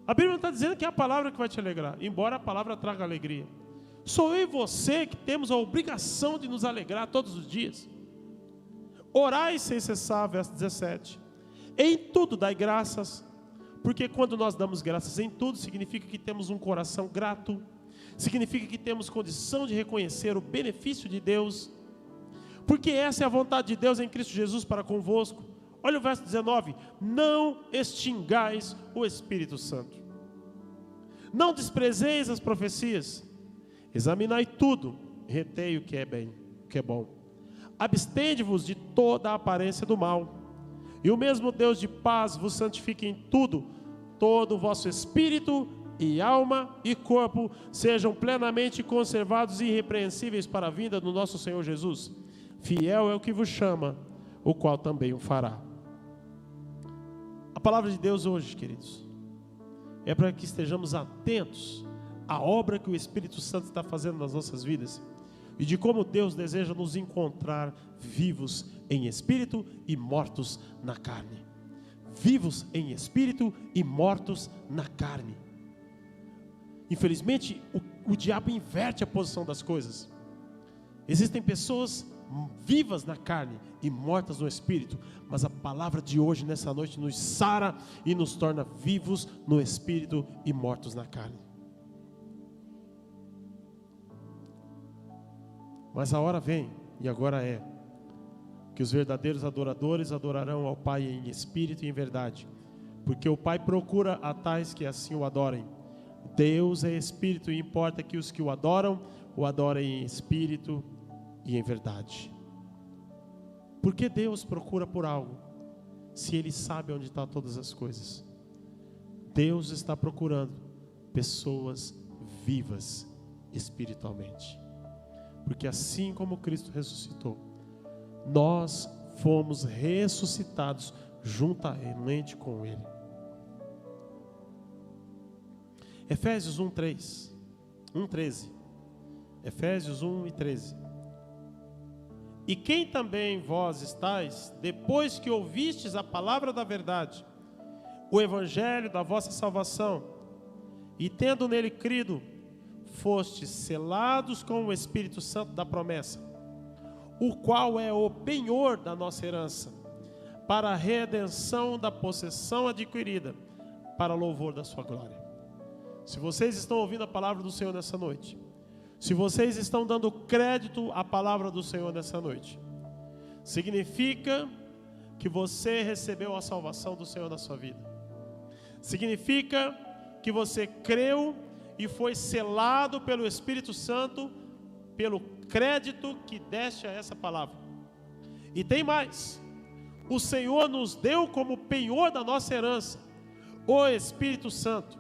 A Bíblia não está dizendo que é a palavra que vai te alegrar, embora a palavra traga alegria. Sou eu e você que temos a obrigação de nos alegrar todos os dias. Orai sem cessar, verso 17. Em tudo dai graças, porque quando nós damos graças em tudo, significa que temos um coração grato, significa que temos condição de reconhecer o benefício de Deus, porque essa é a vontade de Deus em Cristo Jesus para convosco. Olha o verso 19: não extingais o Espírito Santo, não desprezeis as profecias, examinai tudo, retei o que é bem, o que é bom, abstende-vos de toda a aparência do mal, e o mesmo Deus de paz vos santifique em tudo, todo o vosso espírito e alma e corpo sejam plenamente conservados e irrepreensíveis para a vinda do nosso Senhor Jesus. Fiel é o que vos chama, o qual também o fará. A palavra de Deus hoje, queridos, é para que estejamos atentos à obra que o Espírito Santo está fazendo nas nossas vidas e de como Deus deseja nos encontrar vivos em espírito e mortos na carne. Vivos em espírito e mortos na carne. Infelizmente, o diabo inverte a posição das coisas. Existem pessoas vivas na carne e mortas no espírito, mas a palavra de hoje, nessa noite, nos sara e nos torna vivos no espírito e mortos na carne. Mas a hora vem, e agora é, que os verdadeiros adoradores adorarão ao Pai em espírito e em verdade, porque o Pai procura a tais que assim o adorem. Deus é espírito e importa que os que o adorem em espírito e em verdade. Por que Deus procura por algo, se Ele sabe onde estão todas as coisas? Deus está procurando pessoas vivas espiritualmente, porque assim como Cristo ressuscitou, nós fomos ressuscitados juntamente com Ele. Efésios 1:13. Efésios 1:13. E quem também vós estáis, depois que ouvistes a palavra da verdade, o evangelho da vossa salvação, e tendo nele crido, fostes selados com o Espírito Santo da promessa, o qual é o penhor da nossa herança, para a redenção da possessão adquirida, para louvor da sua glória. Se vocês estão ouvindo a palavra do Senhor nessa noite, se vocês estão dando crédito à palavra do Senhor nessa noite, significa que você recebeu a salvação do Senhor na sua vida. Significa que você creu e foi selado pelo Espírito Santo, pelo crédito que deste a essa palavra. E tem mais: o Senhor nos deu como penhor da nossa herança o Espírito Santo.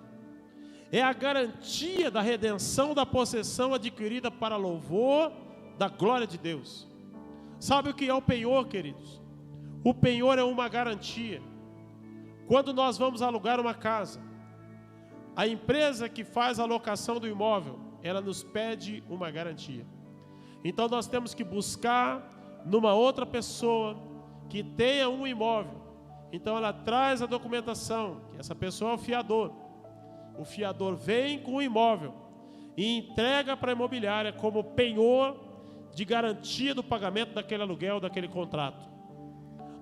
É a garantia da redenção da possessão adquirida para louvor da glória de Deus. Sabe o que é o penhor, queridos? O penhor é uma garantia. Quando nós vamos alugar uma casa, a empresa que faz a locação do imóvel, ela nos pede uma garantia. Então nós temos que buscar numa outra pessoa que tenha um imóvel. Então ela traz a documentação, que essa pessoa é o fiador. O fiador vem com o imóvel e entrega para a imobiliária como penhor de garantia do pagamento daquele aluguel, daquele contrato.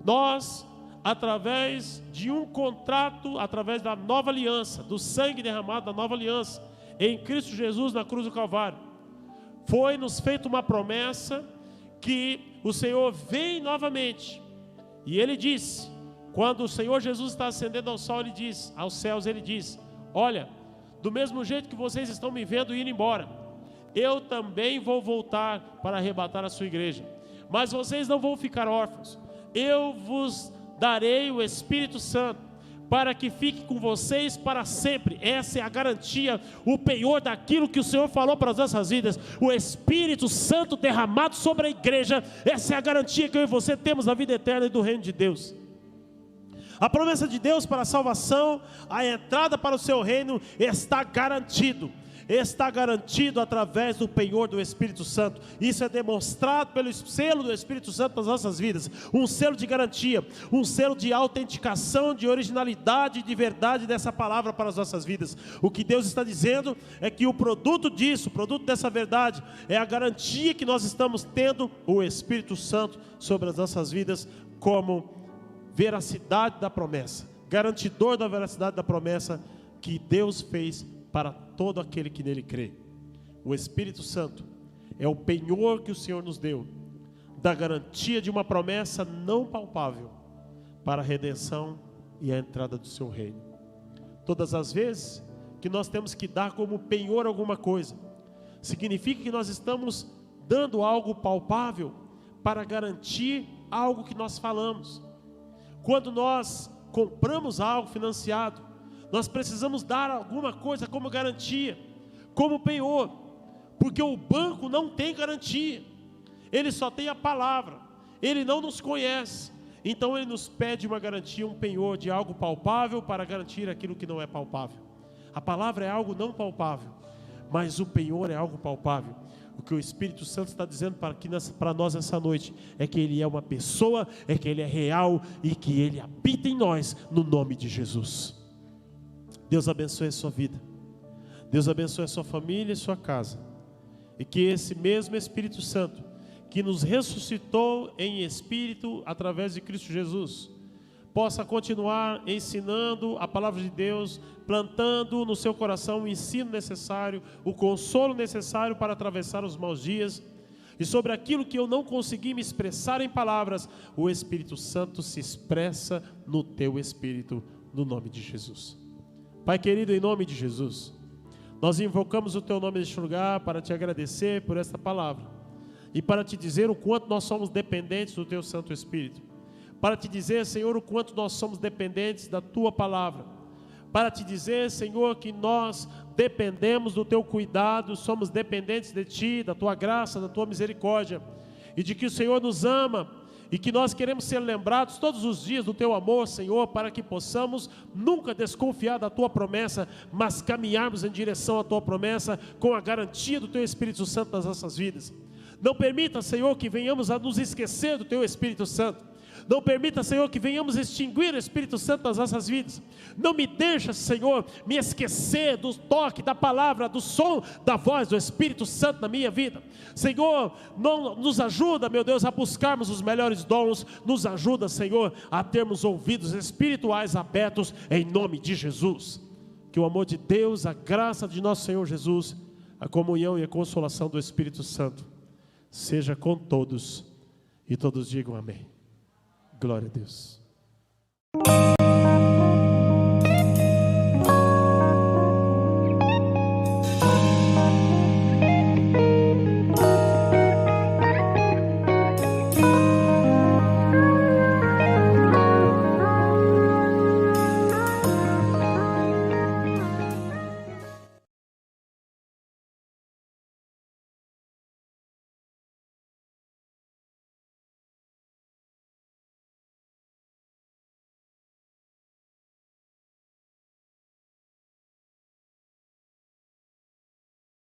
Nós, através de um contrato, através da nova aliança, do sangue derramado da nova aliança, em Cristo Jesus na cruz do Calvário, foi-nos feita uma promessa que o Senhor vem novamente. E Ele disse, quando o Senhor Jesus está ascendendo ao sol, Ele diz, aos céus, Ele diz: olha, do mesmo jeito que vocês estão me vendo ir embora, eu também vou voltar para arrebatar a sua igreja. Mas vocês não vão ficar órfãos. Eu vos darei o Espírito Santo, para que fique com vocês para sempre. Essa é a garantia, o penhor daquilo que o Senhor falou para as nossas vidas. O Espírito Santo derramado sobre a igreja. Essa é a garantia que eu e você temos da vida eterna e do reino de Deus. A promessa de Deus para a salvação, a entrada para o seu reino está garantido. Está garantido através do penhor do Espírito Santo. Isso é demonstrado pelo selo do Espírito Santo nas nossas vidas. Um selo de garantia, um selo de autenticação, de originalidade, de verdade dessa palavra para as nossas vidas. O que Deus está dizendo é que o produto disso, o produto dessa verdade, é a garantia que nós estamos tendo, o Espírito Santo sobre as nossas vidas, como veracidade da promessa, garantidor da veracidade da promessa que Deus fez para todo aquele que nele crê. O Espírito Santo é o penhor que o Senhor nos deu, da garantia de uma promessa não palpável, para a redenção e a entrada do seu reino. Todas as vezes que nós temos que dar como penhor alguma coisa, significa que nós estamos dando algo palpável para garantir algo que nós falamos. Quando nós compramos algo financiado, nós precisamos dar alguma coisa como garantia, como penhor, porque o banco não tem garantia, ele só tem a palavra, ele não nos conhece, então ele nos pede uma garantia, um penhor de algo palpável para garantir aquilo que não é palpável. A palavra é algo não palpável, mas o penhor é algo palpável. O que o Espírito Santo está dizendo para nós essa noite é que Ele é uma pessoa, é que Ele é real e que Ele habita em nós, no nome de Jesus. Deus abençoe a sua vida, Deus abençoe a sua família e a sua casa, e que esse mesmo Espírito Santo, que nos ressuscitou em espírito através de Cristo Jesus, possa continuar ensinando a palavra de Deus, plantando no seu coração o ensino necessário, o consolo necessário para atravessar os maus dias. E sobre aquilo que eu não consegui me expressar em palavras, o Espírito Santo se expressa no teu espírito, no nome de Jesus. Pai querido, em nome de Jesus, nós invocamos o teu nome neste lugar para te agradecer por esta palavra e para te dizer o quanto nós somos dependentes do teu Santo Espírito, para te dizer, Senhor, o quanto nós somos dependentes da tua palavra, para te dizer, Senhor, que nós dependemos do teu cuidado, somos dependentes de ti, da tua graça, da tua misericórdia, e de que o Senhor nos ama, e que nós queremos ser lembrados todos os dias do teu amor, Senhor, para que possamos nunca desconfiar da tua promessa, mas caminharmos em direção à tua promessa, com a garantia do teu Espírito Santo nas nossas vidas. Não permita, Senhor, que venhamos a nos esquecer do teu Espírito Santo. Não permita, Senhor, que venhamos extinguir o Espírito Santo das nossas vidas. Não me deixa, Senhor, me esquecer do toque, da palavra, do som, da voz do Espírito Santo na minha vida. Senhor, não nos ajuda, meu Deus, a buscarmos os melhores dons. Nos ajuda, Senhor, a termos ouvidos espirituais abertos em nome de Jesus. Que o amor de Deus, a graça de nosso Senhor Jesus, a comunhão e a consolação do Espírito Santo seja com todos, e todos digam amém. Glória a Deus.